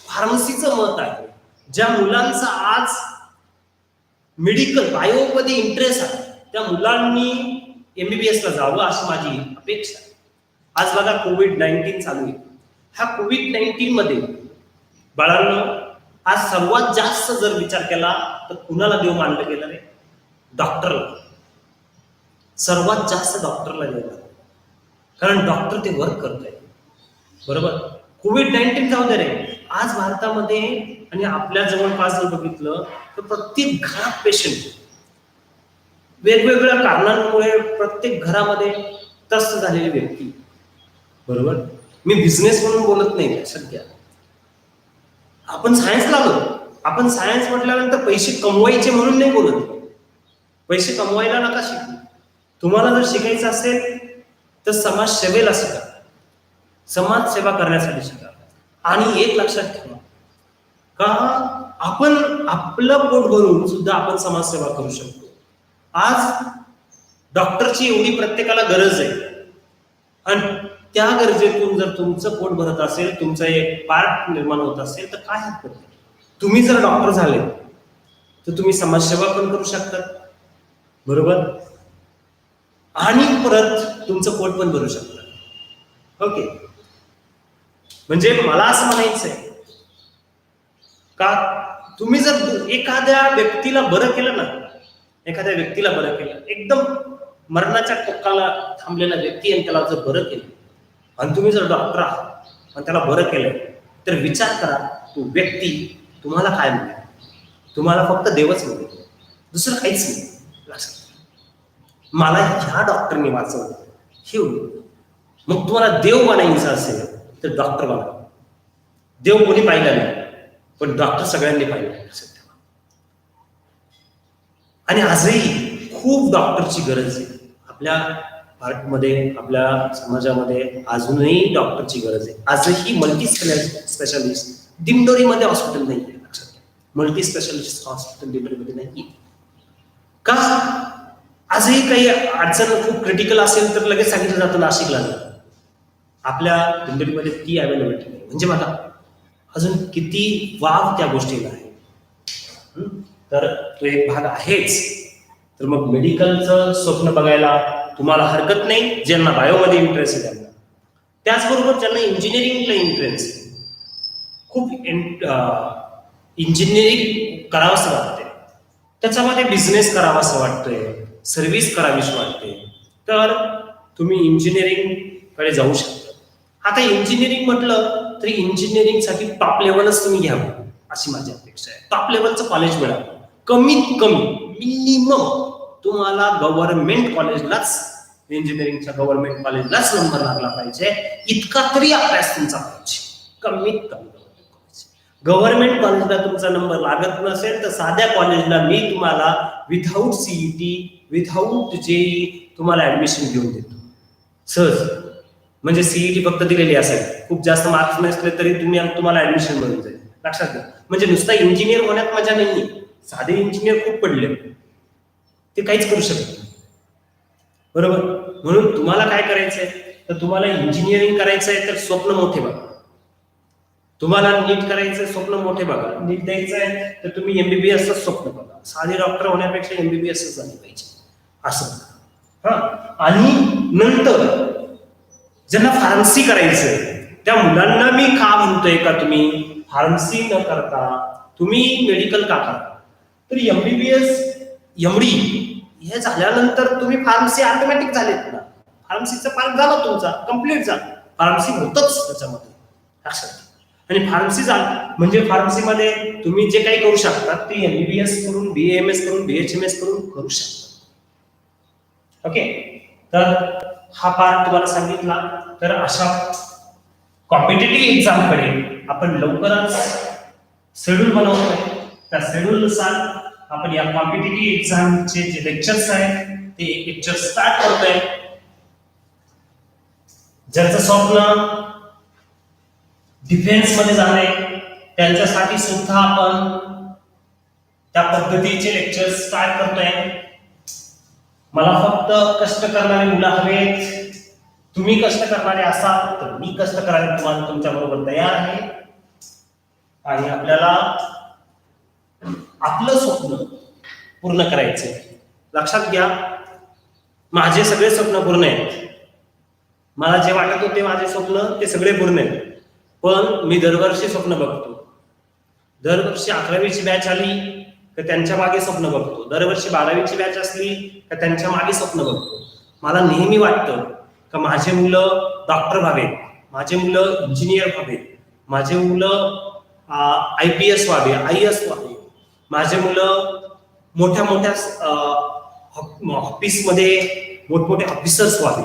फार्मसीचं मत आहे, ज्या मुलांचा आज मेडिकल बायोमध्ये इंटरेस्ट आहे, त्या मुलांनी एमबीबीएस ला जावं अशी माझी अपेक्षा आहे. आज बघा कोविड-19 चालू आहे. ह्या कोविड-19 मध्ये बाळांनो, आज सर्वात जास्त जर विचार केला तर कुणाला देव मानलं गेलं रे? डॉक्टरला. सर्वात जास्त डॉक्टरला देव मानलं, कारण डॉक्टर ते वर्क करत आहे. बरोबर, कोविड-19 जाऊ दे रे, आज भारतामध्ये आणि आपल्या जवळपास जर बघितलं तर प्रत्येक घरात पेशंट, वेगवेगळ्या कारणांमुळे प्रत्येक घरामध्ये त्रस्त झालेली व्यक्ती. बरोबर, मी बिझनेस म्हणून बोलत नाही सध्या. आपण सायन्स लावलो, आपण सायन्स म्हटल्यानंतर पैसे कमवायचे म्हणून नाही बोलत. पैसे कमवायला नका शिकू. तुम्हाला जर शिकायचं असेल तर समाजसेवेला शिका, समाजसेवा करण्यासाठी शिका. आणि एक लक्षात ठेवा, का आपण आपलं पोट भरून सुद्धा आपण समाजसेवा करू शकतो. आज डॉक्टरची एवढी प्रत्येकाला गरज आहे, आणि त्या गरजेतून जर तुमचं पोट भरत असेल, तुमचं एक पार्ट निर्माण होत असेल तर काय हरकत नाही. तुम्ही जर डॉक्टर झाले तर तुम्ही समाजसेवा पण करू शकता. बरोबर, आणि परत तुमचं पोट पण भरू शकता. ओके, म्हणजे मला असं म्हणायचंय का तुम्ही जर एखाद्या व्यक्तीला बरं केलं ना, एखाद्या व्यक्तीला बरं केलं, एकदम मरणाच्या टोकाला थांबलेला व्यक्ती, आणि त्याला जर बरं केलं, आणि तुम्ही जर डॉक्टर आहात आणि त्याला बरं केलं, तर विचार करा तो व्यक्ती तुम्हाला काय मिळेल. तुम्हाला फक्त देवच मिळेल, दुसरं काहीच नाही. लक्षात, मला ह्या डॉक्टरने वाचवलं हे. मग तुम्हाला देव बनायचं असेल तर डॉक्टर बना. देव कोणी पाहिला नाही, पण डॉक्टर सगळ्यांनी पाहिलं. आणि आजही खूप डॉक्टरची गरज आहे आपल्या भारतमध्ये, आपल्या समाजामध्ये अजूनही डॉक्टरची गरज आहे. आजही मल्टी स्पेशालिस्ट दिंडोरीमध्ये हॉस्पिटल नाही आहे. लक्षात घ्या, मल्टी स्पेशालिस्ट हॉस्पिटल दिंडोरीमध्ये नाही. का? आजही काही अडचण खूप क्रिटिकल असेल तर लगेच सांगितलं जातं नाशिकला. आपल्या दिंडोरीमध्ये ती अवेलेबिलिटी नाही. म्हणजे बघा अजून किती वाव त्या गोष्टीला आहे. तर तो एक भाग आहेच. तर मग मेडिकलचं स्वप्न बघायला तुम्हाला हरकत नाही, ज्यांना बायोमध्ये इंटरेस्ट आहे त्यांना. त्याचबरोबर ज्यांना इंजिनिअरिंगला इंटरेस्ट, खूप इंजिनिअरिंग करावंसं वाटते, त्याच्यामध्ये बिझनेस करावासं वाटतोय, सर्व्हिस करावीशी वाटते, तर तुम्ही इंजिनिअरिंग कडे जाऊ शकता. आता इंजिनिअरिंग म्हटलं तरी इंजिनिअरिंगसाठी टॉप लेवलच तुम्ही घ्यावं अशी माझी अपेक्षा आहे. टॉप लेवलचं कॉलेज मिळावं, कमीत कमी मिनिमम तुम्हाला गव्हर्नमेंट कॉलेजलाच, इंजिनिअरिंगच्या गव्हर्नमेंट कॉलेजलाच नंबर लागला पाहिजे, इतका तरी अभ्यास तुमचा पाहिजे, कमीत कमी. गव्हर्नमेंट कॉलेजला तुमचा नंबर लागत नसेल तर साध्या कॉलेजला मी तुम्हाला विथाऊट सीईटी, विथाऊट जेई तुम्हाला ऍडमिशन घेऊन देतो सहज. म्हणजे सीईटी फक्त दिलेली असेल, खूप जास्त मार्क्स नसले तरी तुम्हाला ऍडमिशन मिळून जाईल. लक्षात घ्या, म्हणजे नुसता इंजिनियर होण्यात मजा नाहीये. साधे इंजिनियर खूप पडले, ते काहीच करू शकत नाही, बरोबर. म्हणून तुम्हाला काय करायचंय, तर तुम्हाला इंजिनिअरिंग करायचंय तर स्वप्न मोठे बघा. तुम्हाला नीट करायचं स्वप्न मोठे बघा. नीट द्यायचं आहे तर तुम्ही एमबीबीएसचं स्वप्न बघा. साधी डॉक्टर होण्यापेक्षा एमबीबीएस झाली पाहिजे असं. हा, आणि नंतर ज्यांना फार्मसी करायचंय त्या मुलांना मी का म्हणतोय का तुम्ही फार्मसी न करता तुम्ही मेडिकल का करा, तर एमबीबीएस एमडी हे झाल्यानंतर तुम्ही फार्मसी ऑटोमॅटिक झालेत ना. फार्मसीचा पार्ट झाला तुमचा, कम्प्लीट झाला. फार्मसी होतच त्याच्यामध्ये, लक्षात. आणि फार्मसी म्हणजे फार्मसीमध्ये तुम्ही जे काही करू शकता ते एमबीबीएस करून, बीएमएस करून, बीएचएमएस करून करू शकता. ओके, तर हा पार्ट तुम्हाला सांगितला. तर अशा कॉम्पिटिटिव्ह एक्झामकडे आपण लवकरच शेड्यूल बनवतोय. त्या शेड्यूलनुसार आपण या कॉम्पिटिटिव्ह एक्झामचे जे लेक्चर्स आहेत ते लेक्चर स्टार्ट करतोय. ज्यांचं स्वप्न डिफेन्स मध्ये जाणे त्यांच्यासाठी सुद्धा आपण त्या पद्धतीचे लेक्चर स्टार्ट करतोय. मला फक्त कष्ट करणारे मुलं हवेत. तुम्ही कष्ट करणारे असाल तर मी कष्ट करायला तुम्हाला तुमच्या बरोबर तयार आहे. आणि आपल्याला आपलं स्वप्न पूर्ण करायचंय. लक्षात घ्या, माझे सगळे स्वप्न पूर्ण आहेत. मला जे वाटत होते माझे स्वप्न ते सगळे पूर्ण आहेत. पण मी दरवर्षी स्वप्न बघतो. दरवर्षी 11वीची बॅच आली तर त्यांच्या मागे स्वप्न बघतो. दरवर्षी 12वीची बॅच असली तर त्यांच्या मागे स्वप्न बघतो. मला नेहमी वाटतं का माझे मुलं डॉक्टर व्हावेत, माझे मुलं इंजिनियर व्हावेत, माझे मुलं IPS व्हावे, IAS व्हावे, माझे मुलं मोठ्या मोठ्या ऑफिसमध्ये मोठमोठे ऑफिसर्स व्हावे.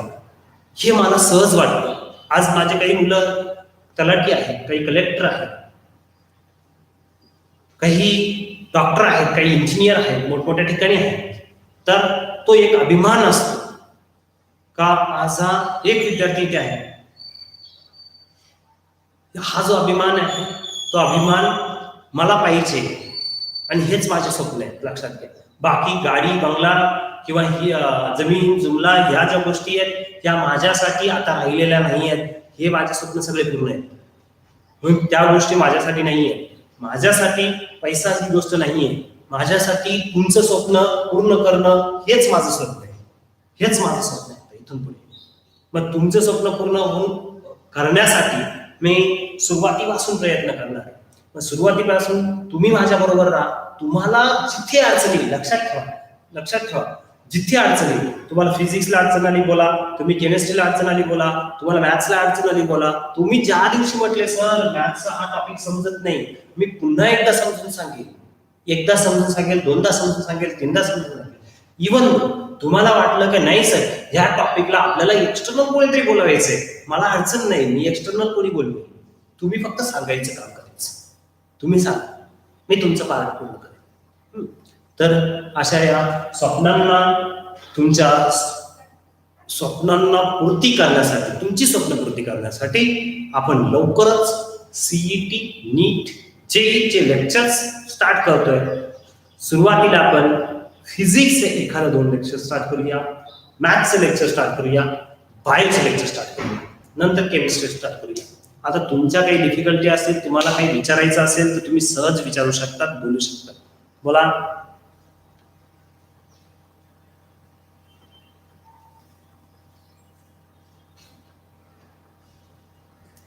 हे मला सहज वाटतं. आज माझे काही मुलं तलाठी आहेत, काही कलेक्टर आहेत, काही डॉक्टर आहेत, काही इंजिनियर आहेत, मोठमोठ्या ठिकाणी आहेत. तर तो एक अभिमान असतो का माझा एक विद्यार्थी इथे आहे. हा जो अभिमान आहे तो अभिमान मला पाहिजे आणि हेच माझे स्वप्न आहे. लक्षात घ्या, बाकी गाडी बंगला किंवा ही जमीन जुमला ह्या ज्या गोष्टी आहेत त्या माझ्यासाठी आता राहिलेल्या नाही आहेत. हे माझे स्वप्न सगळे पूर्ण आहेत. म्हणून त्या गोष्टी माझ्यासाठी नाही आहेत. माझ्यासाठी पैसा ही गोष्ट नाहीये. माझ्यासाठी तुमचं स्वप्न पूर्ण करणं हेच माझं स्वप्न आहे. हेच माझं स्वप्न आहे इथून पुढे. मग तुमचं स्वप्न पूर्ण करण्यासाठी मी सुरुवातीपासून प्रयत्न करणार आहे. मग सुरुवातीपासून तुम्ही माझ्या बरोबर राहा. तुम्हाला जिथे अडचणी, लक्षात ठेवा, जिथे अडचणी, तुम्हाला फिजिक्सला अडचण आली बोला, तुम्ही केमिस्ट्रीला अडचण आली बोला, तुम्हाला मॅथ्सला अडचण आली बोला. तुम्ही ज्या दिवशी म्हटले सर मॅथ्सचा हा टॉपिक समजत नाही, मी पुन्हा एकदा समजून सांगेल, एकदा समजून सांगेल, दोनदा समजून सांगेल, तीनदा समजून सांगेल. इव्हन तुम्हाला वाटलं की नाही सर ह्या टॉपिकला आपल्याला एक्सटर्नल कोणीतरी बोलावायचंय, मला अडचण नाही, मी एक्सटर्नल कोणी बोलवेल, तुम्ही फक्त सांगायचं काम करायचं. तुम्ही सांगा, मी तुमचं पालन पूर्ण करेन. तर अशा या स्वप्नांना, तुमच्या स्वप्नांना पूर्ती करण्यासाठी, तुमची स्वप्न पूर्ती करण्यासाठी आपण लवकरच सीईटी, नीट, जेईचे लेक्चर्स स्टार्ट करतोय. सुरुवातीला आपण फिजिक्सचे एखादं 2 लेक्चर स्टार्ट करूया, मॅथ्सचे लेक्चर स्टार्ट करूया, बायोचे लेक्चर स्टार्ट करूया, नंतर केमिस्ट्री स्टार्ट करूया. आता तुमच्या काही डिफिकल्टी असेल, तुम्हाला काही विचारायचं असेल तर तुम्ही सहज विचारू शकता, बोलू शकता. बोला.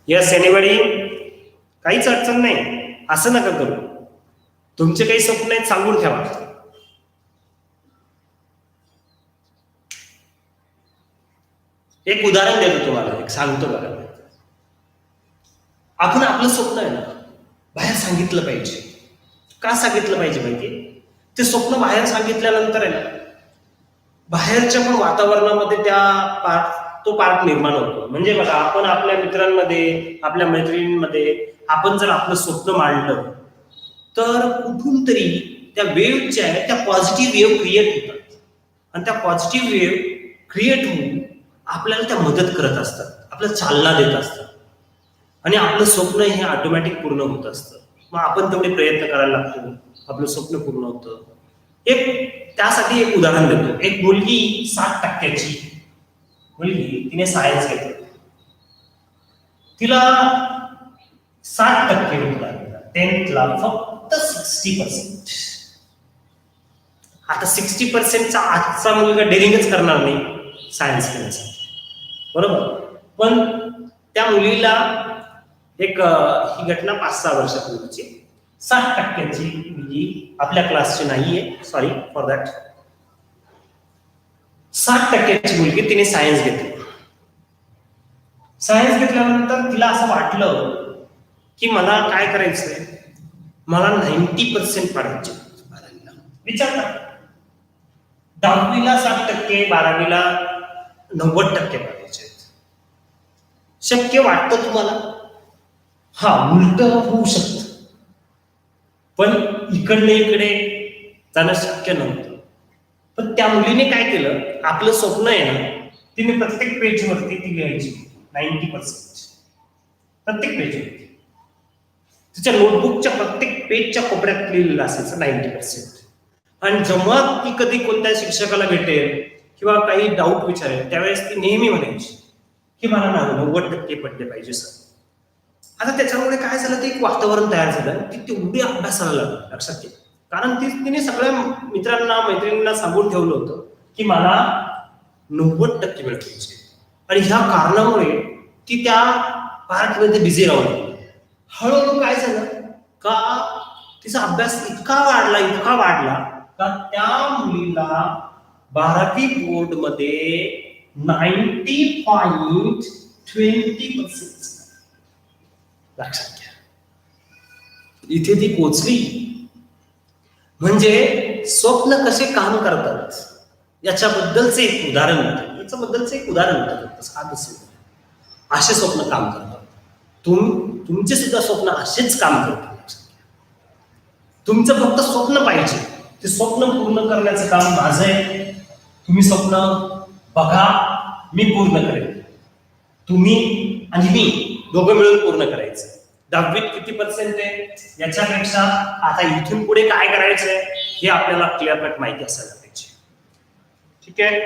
Yes anybody? काहीच अडचण नाही, असं नका करू. तुमचे काही स्वप्न आहेत सांगून ठेवा. एक उदाहरण देतो तुम्हाला, एक सांगतो बघा. आपण आपलं स्वप्न आहे ना बाहेर सांगितलं पाहिजे. का सांगितलं पाहिजे माहिती? ते स्वप्न बाहेर सांगितल्यानंतर आहे ना बाहेरच्या पण वातावरणामध्ये तो पार्ट निर्माण होतो. म्हणजे बघा, आपण आपल्या मित्रांमध्ये, आपल्या मैत्रिणींमध्ये आपण जर आपलं स्वप्न मांडलं तर कुठून तरी त्या वेव्हच्या आहे त्या पॉझिटिव्ह वेव्ह क्रिएट होतात आणि त्या पॉझिटिव्ह वेव्ह क्रिएट होऊन आपल्याला त्या मदत करत असतात, आपल्याला चालना देत असतात आणि आपलं स्वप्न हे ऑटोमॅटिक पूर्ण होत असतं. मग आपण तेवढे प्रयत्न करायला लागतो, आपलं स्वप्न पूर्ण होतं. त्यासाठी एक उदाहरण देतो. एक मुलगी 60% मुलगी, तिने सायन्स घेतलं, तिला 60% मिळाले, 10thला फक्त 60%. आता 60%चा आजचा मुलगा डेअरिंगच करणार नाही सायन्स घेण्यासाठी, बरोबर? पण त्या मुलीला ही घटना 5-6 वर्षापूर्वीची, 60%ची मुलगी, आपल्या क्लासची नाहीये, सॉरी फॉर दॅट, 60%ची मुलगी, तिने सायन्स घेतली. सायन्स घेतल्यानंतर तिला असं वाटलं की मला काय करायचंय, मला 90% पाडायचे. विचार करा, 10वीला 60%, 12वीला 90% पाडायचे. शक्य वाटतं तुम्हाला? हा, उलट होऊ शकतं, पण इकडे जाणं शक्य नव्हतं. पण त्या मुलीने काय केलं, आपलं स्वप्न आहे ना, तिने प्रत्येक पेजवरती ती लिहायची 90%, प्रत्येक पेजवरती. तिच्या नोटबुकच्या प्रत्येक पेजच्या कोपऱ्यात लिहिलेलं असायचं 90%. आणि जेव्हा ती कधी कोणत्या शिक्षकाला भेटेल किंवा काही डाऊट विचारेल त्यावेळेस ती नेहमी म्हणायची की मला 90% पडले पाहिजे सर. आता त्याच्यामुळे काय झालं, ते एक वातावरण तयार झालं, ती तेवढी अभ्यासाला लागली. लक्षात घ्या, कारण तिने सगळ्या मित्रांना, मैत्रिणींना सांगून ठेवलं होतं की मला 90% मिळवायचे. आणि ह्या कारणामुळे ती त्या पार्कमध्ये बिझी राहून हळूहळू काय झालं का, तिचा अभ्यास इतका वाढला का त्या मुलीला 12वी बोर्डमध्ये 90.20%. लक्षात घ्या, इथे ती पोचली. म्हणजे स्वप्न कसे काम करतात याच्याबद्दलचं एक उदाहरण होतं. असे स्वप्न काम करतात. तुमचे सुद्धा स्वप्न असेच काम करतात. तुमचं फक्त स्वप्न पाहिजे, ते स्वप्न पूर्ण करण्याचं काम माझं आहे. तुम्ही स्वप्न बघा, मी पूर्ण करेन. तुम्ही आणि मी दोघं मिळून पूर्ण करायचं. 10वीत किती पर्सेंट आहे याच्यापेक्षा आता इथून पुढे काय करायचंय हे आपल्याला क्लिअर कट माहिती असायला पाहिजे. ठीक आहे,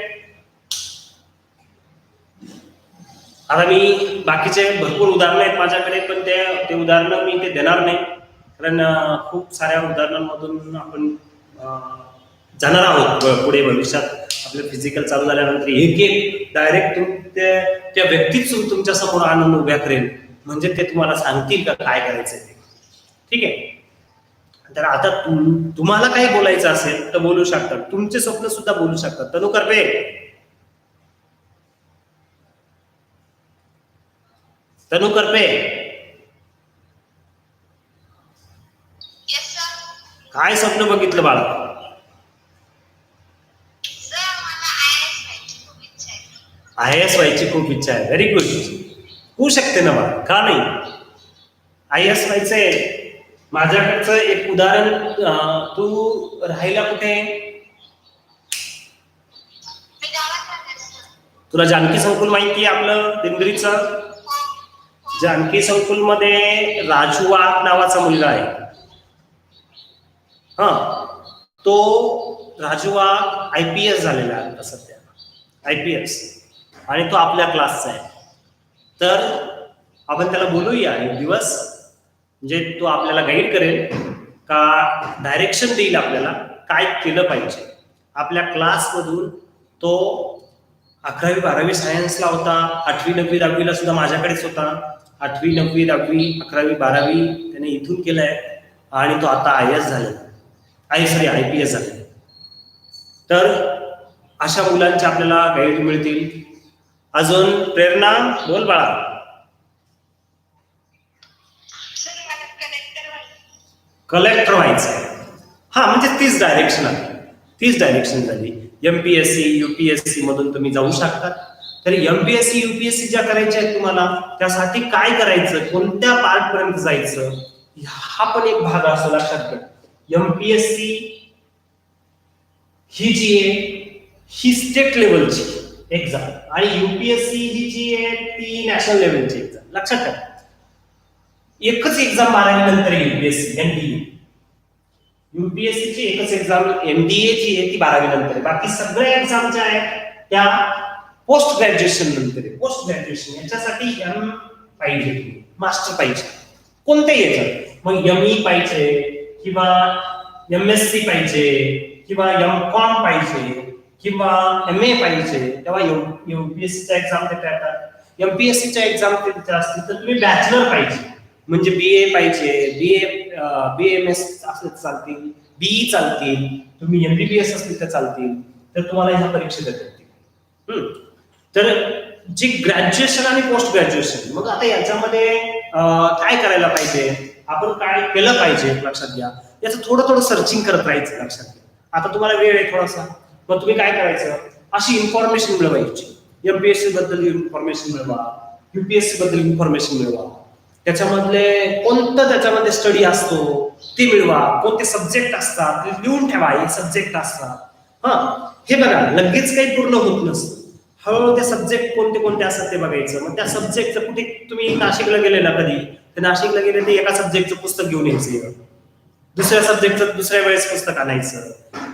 आता मी बाकीचे भरपूर उदाहरणं आहेत माझ्याकडे, पण ते उदाहरणं मी ते देणार नाही, कारण खूप साऱ्या उदाहरणांमधून आपण जाणार आहोत पुढे भविष्यात. आपलं फिजिकल चालू झाल्यानंतर एक डायरेक्ट त्या व्यक्तीच तुमच्या समोर आणून उभ्या करेल, म्हणजे ते तुम्हाला सांगतील का काय करायचं ते. ठीक आहे, तर आता तुम्हाला काही बोलायचं असेल तर बोलू शकतात, तुमचे स्वप्न सुद्धा बोलू शकतात. तनु करपे, काय स्वप्न बघितलं बाळा? IAS व्हायची खूप इच्छा आहे. व्हेरी गुड, होऊ शकते ना बाळा, का नाही? IAS व्हायचंय. माझ्याकडचं एक उदाहरण, तू राहायला कुठे? तुला जानकी संकुल माहिती आहे आपलं दिंडरीचं? जानकी संकुल मध्ये राजू वाघ नावाचा मुलगा आहे. हा, तो राजू वाघ IPS झालेला आहे आता सध्या, IPS, आणि तो आपल्या क्लासचा आहे. तर आपण त्याला बोलूया एक दिवस, म्हणजे तो आपल्याला गाईड करेल का, डायरेक्शन देईल आपल्याला काय केलं पाहिजे. आपल्या क्लासमधून तो 11वी 12वी सायन्सला होता, 8वी 9वी 10वीला सुद्धा माझ्याकडेच होता. 8वी 9वी 10वी 11वी 12वी त्याने इथून केलंय आणि तो आता आय एस झालेला IPS झाले. तर अशा मुलांचे आपल्याला गाईड मिळतील. अजून प्रेरणा बोल बाळा. कलेक्टर व्हायचंय. हा म्हणजे तीच डायरेक्शन झाली. MPSC UPSC मधून तुम्ही जाऊ शकता. तर MPSC UPSC ज्या करायच्या आहेत तुम्हाला त्यासाठी काय करायचं, कोणत्या पार्ट पर्यंत जायचं, हा पण एक भाग असतो लक्षात घ्या. MPSC ही जी आहे ही स्टेट लेवलची एक्झाम आणि UPSC ही जी आहे ती नॅशनल लेवलची एक्झाम. लक्षात घ्या एकच एक्झाम 12वी नंतर UPSC NDA. UPSC ची एकच एक्झाम NDA जी आहे ती 12वी नंतर आहे. बाकी सगळ्या एक्झाम ज्या आहेत त्या पोस्ट ग्रॅज्युएशन नंतर आहे. पोस्ट ग्रॅज्युएशन याच्यासाठी M पाहिजे, मास्टर पाहिजे कोणत्याही याच्यात. मग ME पाहिजे किंवा MSc पाहिजे किंवा MCOM पाहिजे किंवा MA पाहिजे, तेव्हा UPSC च्या एक्झाम देता येतात. MPSC च्या एक्झाम देता असतील तर तुम्ही बॅचलर पाहिजे, म्हणजे BA पाहिजे, BAMS असले चालतील, BE चालतील, तुम्ही MBBS असले तर चालतील. तर तुम्हाला ह्या परीक्षा देता येतील. तर जी ग्रॅज्युएशन आणि पोस्ट ग्रॅज्युएशन, मग आता याच्यामध्ये काय करायला पाहिजे, आपण काय केलं पाहिजे लक्षात घ्या. याचं थोडं सर्चिंग करत राहायचं लक्षात घ्या. आता तुम्हाला वेळ आहे थोडासा, मग तुम्ही काय करायचं, अशी इन्फॉर्मेशन मिळवायची. MPSC बद्दल इन्फॉर्मेशन मिळवा, UPSC बद्दल इन्फॉर्मेशन मिळवा, त्याच्यामधले कोणतं त्याच्यामध्ये स्टडी असतो ते मिळवा, कोणते सब्जेक्ट असतात ते लिहून ठेवा, हे सब्जेक्ट असतात. हे बघा लगेच काही पूर्ण होत नसतं. हळूहळू ते सब्जेक्ट कोणते कोणते असतात ते बघायचं. मग त्या सब्जेक्टचं कुठे तुम्ही नाशिकला गेले ना कधी, तर नाशिकला गेले ते एका सब्जेक्टचं पुस्तक घेऊन यायचं, दुसऱ्या सब्जेक्टचं दुसऱ्या वेळेस पुस्तक आणायचं.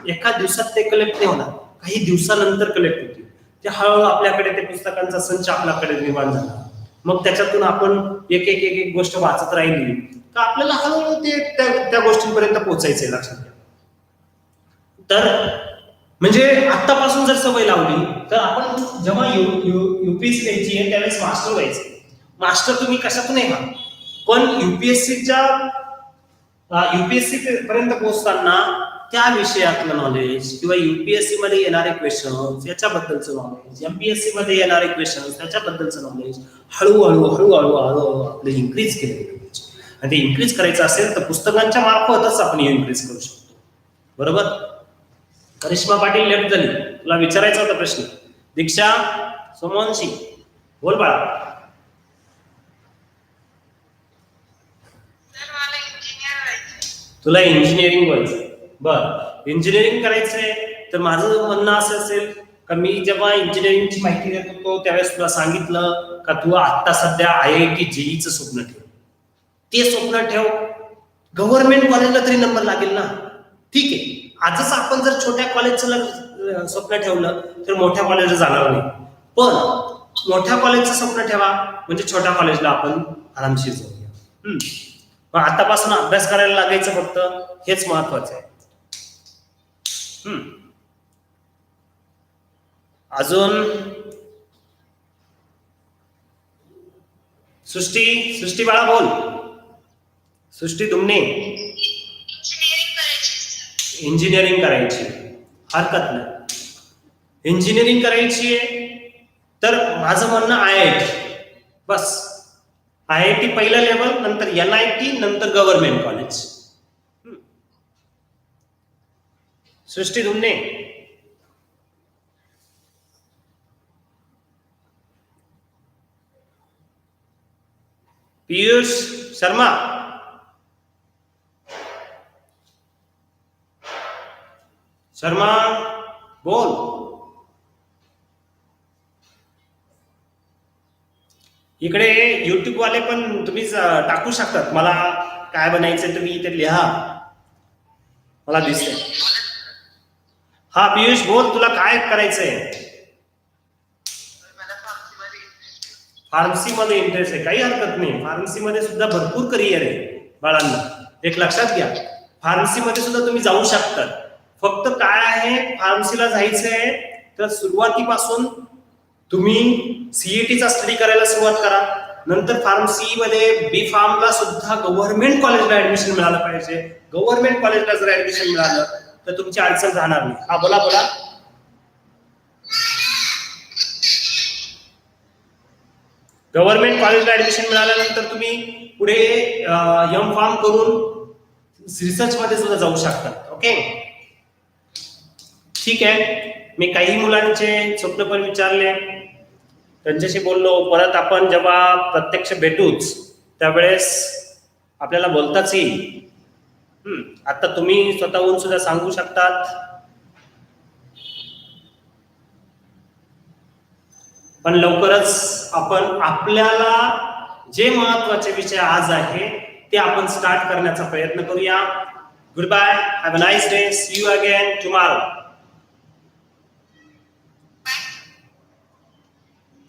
एका दिवसात ते कलेक्ट नाही होणार, काही दिवसानंतर कलेक्ट होतील ते. हळूहळू आपल्याकडे ते पुस्तकांचा संच आपल्याकडे निर्माण झाला. मग त्याच्यातून आपण एक एक एक एक गोष्ट वाचत राहिली तर आपल्याला हळूहळू ते त्या गोष्टींपर्यंत पोहोचायचंय लक्षात घ्या. तर म्हणजे आतापासून जर सवय लावली तर आपण जेव्हा UPSC द्यायची आहे त्यावेळेस मास्टर व्हायचं. मास्टर तुम्ही कशातूनही व्हा, पण UPSC पर्यंत पोहोचताना त्या विषयातलं नॉलेज किंवा UPSC मध्ये येणारे क्वेश्चन याच्याबद्दलचं नॉलेज, MPSC मध्ये येणारे क्वेश्चन त्याच्याबद्दलचं नॉलेज हळूहळू आपलं इन्क्रीज केलं पाहिजे. आणि ते इन्क्रीज करायचं असेल तर पुस्तकांच्या मार्फतच आपण इन्क्रीज करू शकतो. बरोबर. करिश्मा पाटील लेफ्ट झाली, तुला विचारायचा होता प्रश्न. दीक्षा सोमवंशी बोल बाळा. तुला इंजिनिअरिंग व्हायचं. बर, इंजिनिअरिंग करायचंय तर माझं म्हणणं असं असेल का मी जेव्हा इंजिनिअरिंगची माहिती देत होतो त्यावेळेस तुला सांगितलं का तू आता सध्या IIT JEEचं स्वप्न ठेव. ते स्वप्न ठेव, गव्हर्नमेंट कॉलेजला तरी नंबर लागेल ना. ठीक आहे, आजच आपण जर छोट्या कॉलेजचं स्वप्न ठेवलं तर मोठ्या कॉलेजला जाणार नाही, पण मोठ्या कॉलेजचं स्वप्न ठेवा म्हणजे छोट्या कॉलेजला आपण आरामशीर जाऊया. मग आतापासून अभ्यास करायला लागायचं फक्त, हेच महत्वाचं आहे. अजून सृष्टी बाळा बोल. सृष्टी तुमने इंजिनिअरिंग करायची, हरकत नाही. इंजिनिअरिंग करायची आहे तर माझं म्हणणं IIT बस. IIT पहिला लेवल, नंतर NIT, नंतर गव्हर्नमेंट कॉलेज. सृष्टी तुमने पीयूष शर्मा बोल. इकडे YouTube वाले पण तुम्ही टाकू शकतात, मला काय बनायचं तुम्ही इथे लिहा, मला दिसतंय. हा पीयूष बोल, तुला काय करायचंय? फार्मसी मध्ये इंटरेस्ट आहे, काही हरकत नाही. फार्मसी मध्ये सुद्धा भरपूर करिअर आहे बाळांना, एक लक्षात घ्या. फार्मसी मध्ये सुद्धा तुम्ही जाऊ शकता. फक्त काय आहे, फार्मसीला जायचंय तर सुरुवातीपासून तुम्ही CETचा स्टडी करायला सुरुवात करा. नंतर फार्मसी मध्ये बी फार्मला सुद्धा गव्हर्नमेंट कॉलेजला ऍडमिशन मिळालं पाहिजे. गव्हर्नमेंट कॉलेजला जर ऍडमिशन मिळालं तर तुमची अडचण राहणार नाही. हा बोला बोला. गव्हर्नमेंट कॉलेजला ऍडमिशन मिळाल्यानंतर तुम्ही पुढे एम फार्म करून रिसर्च मध्ये सुद्धा जाऊ शकता. ओके, ठीक आहे. मी काही मुलांचे स्वप्न पण विचारले, त्यांच्याशी बोललो. परत आपण जेव्हा प्रत्यक्ष भेटूच त्यावेळेस आपल्याला बोलताच येईल. आता तुम्ही स्वतःहून सुद्धा सांगू शकतात. पण लवकरच आपण आपल्याला जे महत्वाचे विषय आज आहे ते आपण स्टार्ट करण्याचा प्रयत्न करूया. Goodbye, have a nice day, see you again tomorrow.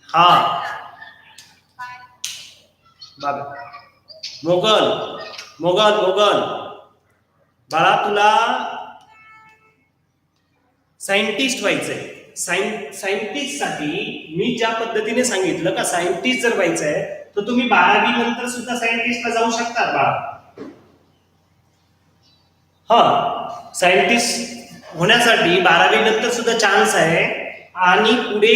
हा बाबा, मोगल मोगल मोगल बाळा, तुला सायंटिस्ट व्हायचंय. सायंटिस्ट साठी मी ज्या पद्धतीने सांगितलं का सायंटिस्ट जर व्हायचंय तर तुम्ही 12वी नंतर सुद्धा सायंटिस्टला जाऊ शकता बाळा. हा, सायंटिस्ट होण्यासाठी 12वी नंतर सुद्धा चान्स आहे. आणि पुढे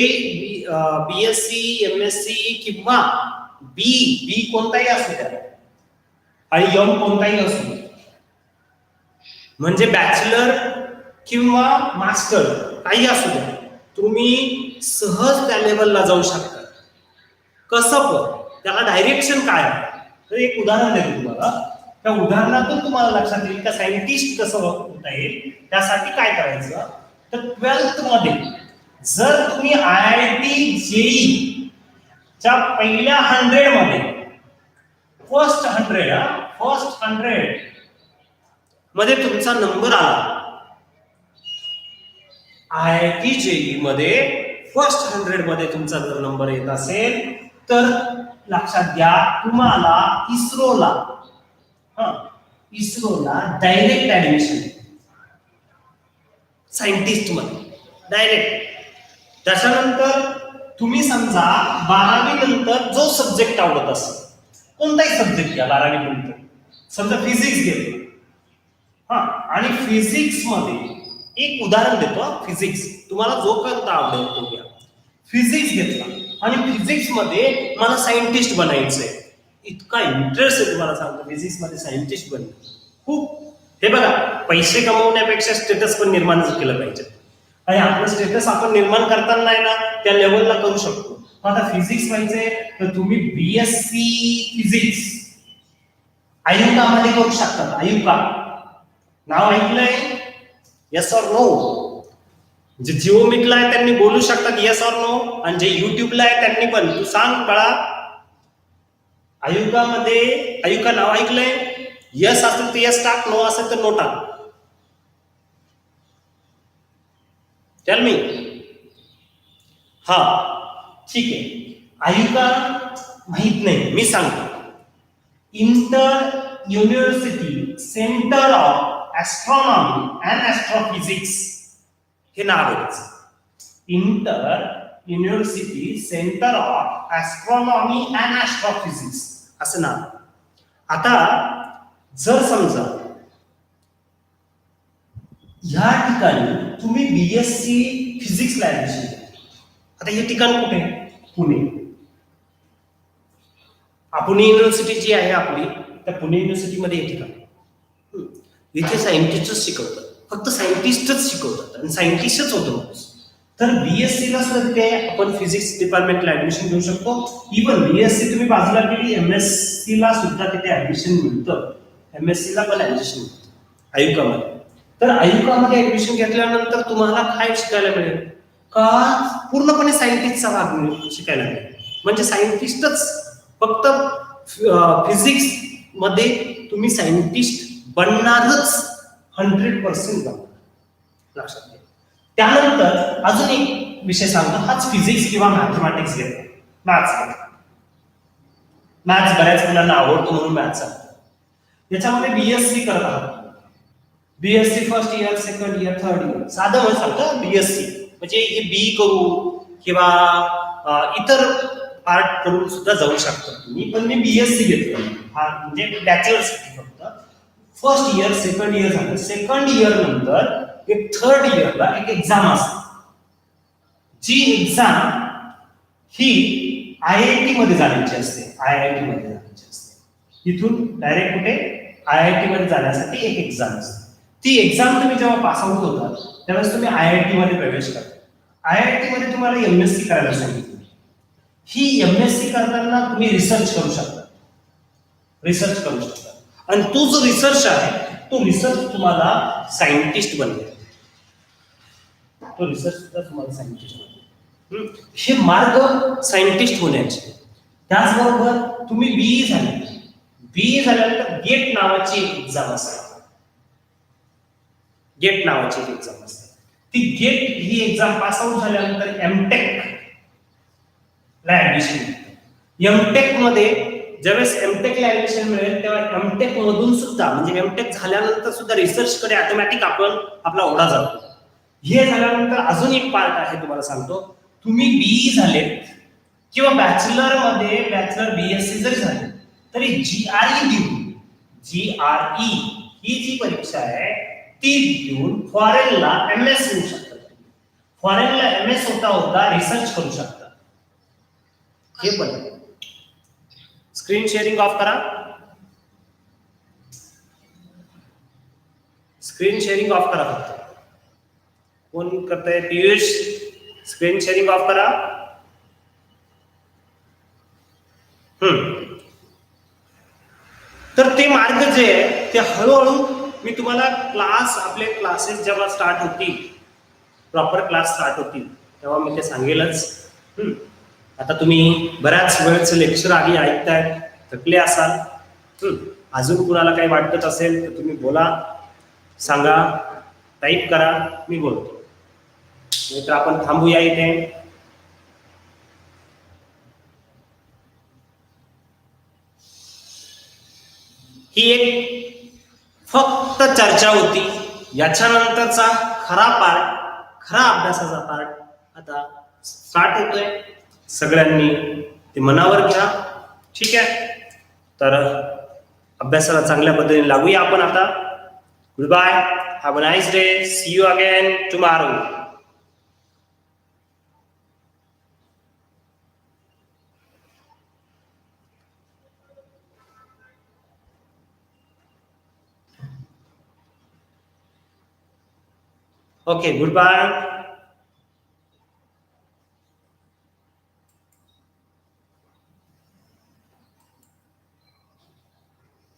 बीएससी, एमएससी किंवा बी कोणताही असू द्या आणि एम कोणताही असू द्या, म्हणजे बॅचलर किंवा मास्टर काही असू द्या, तुम्ही सहज त्या लेवलला जाऊ शकता. कसं पण त्याला डायरेक्शन काय आहे तर एक उदाहरण देतो तुम्हाला. त्या उदाहरणातून तुम्हाला लक्षात येईल का सायंटिस्ट कसं होता येईल. त्यासाठी काय करायचं तर 12th मध्ये जर तुम्ही IIT JEE च्या पहिल्या 100 मध्ये फर्स्ट 100 मध्ये तुमचा नंबर आला, IIT JEE मध्ये फर्स्ट 100 मध्ये तुमचा जर नंबर येत असेल तर लक्षात घ्या तुम्हाला इस्रोला डायरेक्ट ऍडमिशन सायंटिस्ट मध्ये डायरेक्ट. त्याच्यानंतर तुम्ही समजा 12वी नंतर जो सब्जेक्ट आवडत असेल, कोणताही सब्जेक्ट घ्या 12वी नंतर, समजा फिजिक्स घेतलं. आणि फिजिक्स मध्ये एक उदाहरण देतो. फिजिक्स तुम्हाला जो कोणता आवडेल तो घ्या. फिजिक्स घेतला आणि फिजिक्स मध्ये मला सायंटिस्ट बनायचंय, इतका इंटरेस्ट आहे तुम्हाला सांगतो फिजिक्स मध्ये सायंटिस्ट बनणं खूप. हे बघा, पैसे कमवण्यापेक्षा स्टेटस पण निर्माण केलं पाहिजे. आणि आपलं स्टेटस आपण निर्माण करताना नाही ना त्या लेवलला करू शकतो. आता फिजिक्स व्हायचंय तर तुम्ही बीएससी फिजिक्स आयुकामध्ये करू शकता. आयुका नाव ऐकलंय? Yes or no? जे जिओमिकला आहे त्यांनी बोलू शकतात येस ऑर नो, आणि जे युट्यूबला आहे त्यांनी पण. तू सांग बाळा, आयुकामध्ये आयुका नाव ऐकलंय? यस असेल तर यस टाक, नो असेल तर नो टाक. Tell me. हा ठीक आहे. आयुका माहित नाही, मी सांगतो. Inter university centre of astronomy and astrophysics हे नाव आहे. Inter university centre of astronomy and astrophysics असं नाव. आता जर समजा या ठिकाणी तुम्ही बीएससी फिजिक्सला ऍडमिशन घ्या. आता हे ठिकाण कुठे? पुणे. पुणे युनिव्हर्सिटी जी आहे आपली, त्या पुणे युनिव्हर्सिटीमध्ये हे ठिकाण. इथे सायंटिस्टच शिकवतात, फक्त सायंटिस्टच शिकवतात आणि सायंटिस्टच होतो. तर बीएससी ला सुद्धा तिथे आपण फिजिक्स डिपार्टमेंटला ऍडमिशन घेऊ शकतो. इव्हन बीएससी तुम्ही बाजूला केली, एमएससी ला सुद्धा तिथे ऍडमिशन मिळतं. एमएससी ला पण ऍडमिशन मिळतं आयुकामध्ये. तर आयुकामध्ये ऍडमिशन घेतल्यानंतर तुम्हाला काय शिकायला मिळेल का? पूर्णपणे सायंटिस्टचा भाग शिकायला मिळेल. म्हणजे सायंटिस्टच, फक्त फिजिक्स मध्ये तुम्ही सायंटिस्ट बनणारच 100% बनणार. लक्षात घ्या. त्यानंतर अजून एक विषय सांगतो, हाच फिजिक्स किंवा मॅथमॅटिक्स घेतो. मॅथ्स बऱ्याच मुलांना आवडतो म्हणून मॅथ्स सांगतो. याच्यामध्ये बीएससी करत आहात. BSc first year, second year, third year. साधं म्हणून सांगतो बीएससी म्हणजे हे बी करू किंवा इतर पार्ट करून सुद्धा जाऊ शकता तुम्ही. पण मी बीएससी घेतलं हा म्हणजे बॅचलर्ससाठी फक्त. फर्स्ट इयर सेकंड इयर झालं. सेकंड इयर नंतर एक थर्ड इयरला एक एक्झाम असते, जी एक्झाम ही IIT मध्ये झाल्याची असते. IIT मध्ये झाल्याची असते. इथून डायरेक्ट कुठे IIT मध्ये जाण्यासाठी एक एक्झाम असते. ती एक्झाम तुम्ही जेव्हा पास आउट होता त्यावेळेस तुम्ही IIT मध्ये प्रवेश करता. IIT मध्ये तुम्हाला MSc करायला सांगितलं. ही MSc करताना तुम्ही रिसर्च करू शकता. रिसर्च करू शकता. आणि तो जो रिसर्च आहे तो रिसर्च तुम्हाला सायंटिस्ट बनवेल. तो रिसर्च सुद्धा तुम्हाला सायंटिस्ट बनवेल. हे मार्ग सायंटिस्ट होण्याचे. त्याचबरोबर तुम्ही बीई झाले. बीई झाल्यानंतर गेट नावाची एक एक्झाम असते. गेट नावाची एक एक्झाम असते. ती गेट ही एक्झाम पास आउट झाल्यानंतर एमटेक ला ऍडमिशन मिळतं. एमटेक मध्ये ज्यावेळेस एमटेक ला ऍडमिशन मिळेल तेव्हा एमटेक मधून सुद्धा म्हणजे एमटेक झाल्यानंतर सुद्धा रिसर्च कडे ऑटोमॅटिक आपला ओढा जातो. हे झाल्यानंतर अजून एक पार्ट आहे तुम्हाला सांगतो. तुम्ही बीई झालेत किंवा बॅचलर बीएससी जरी झाले तरी GRE देऊन GRE ही जी परीक्षा आहे ती देऊन फॉरेनला MS होऊ शकतात. फॉरेनला MS होता रिसर्च करू शकता. हे पण स्क्रीन शेअरिंग ऑफ करा. स्क्रीन शेअरिंग ऑफ करा फक्त. कोण करताय? पियुष स्क्रीन शेअरिंग ऑफ करा. तर ते मार्ग जे आहे ते हळूहळू मी तुम्हाला आपले क्लासेस जेव्हा स्टार्ट होतील, प्रॉपर क्लास स्टार्ट होतील तेव्हा मी ते सांगेलच. आता तुम्ही बऱ्याच वेळचं लेक्चर आधी ऐकताय, थकले असाल. अजून कुणाला काही वाटत असेल तर तुम्ही बोला, सांगा, टाईप करा, मी बोलतो. नाहीतर आपण थांबूया इथे. ही एक फक्त चर्चा होती. याच्यानंतरचा खरा अभ्यासाचा पार्ट आता स्टार्ट होतोय. सगळ्यांनी ते मनावर घ्या. ठीक आहे, तर अभ्यासाला चांगल्या पद्धतीने लागूया आपण आता. Goodbye, have a nice day, see you again tomorrow. Okay, goodbye.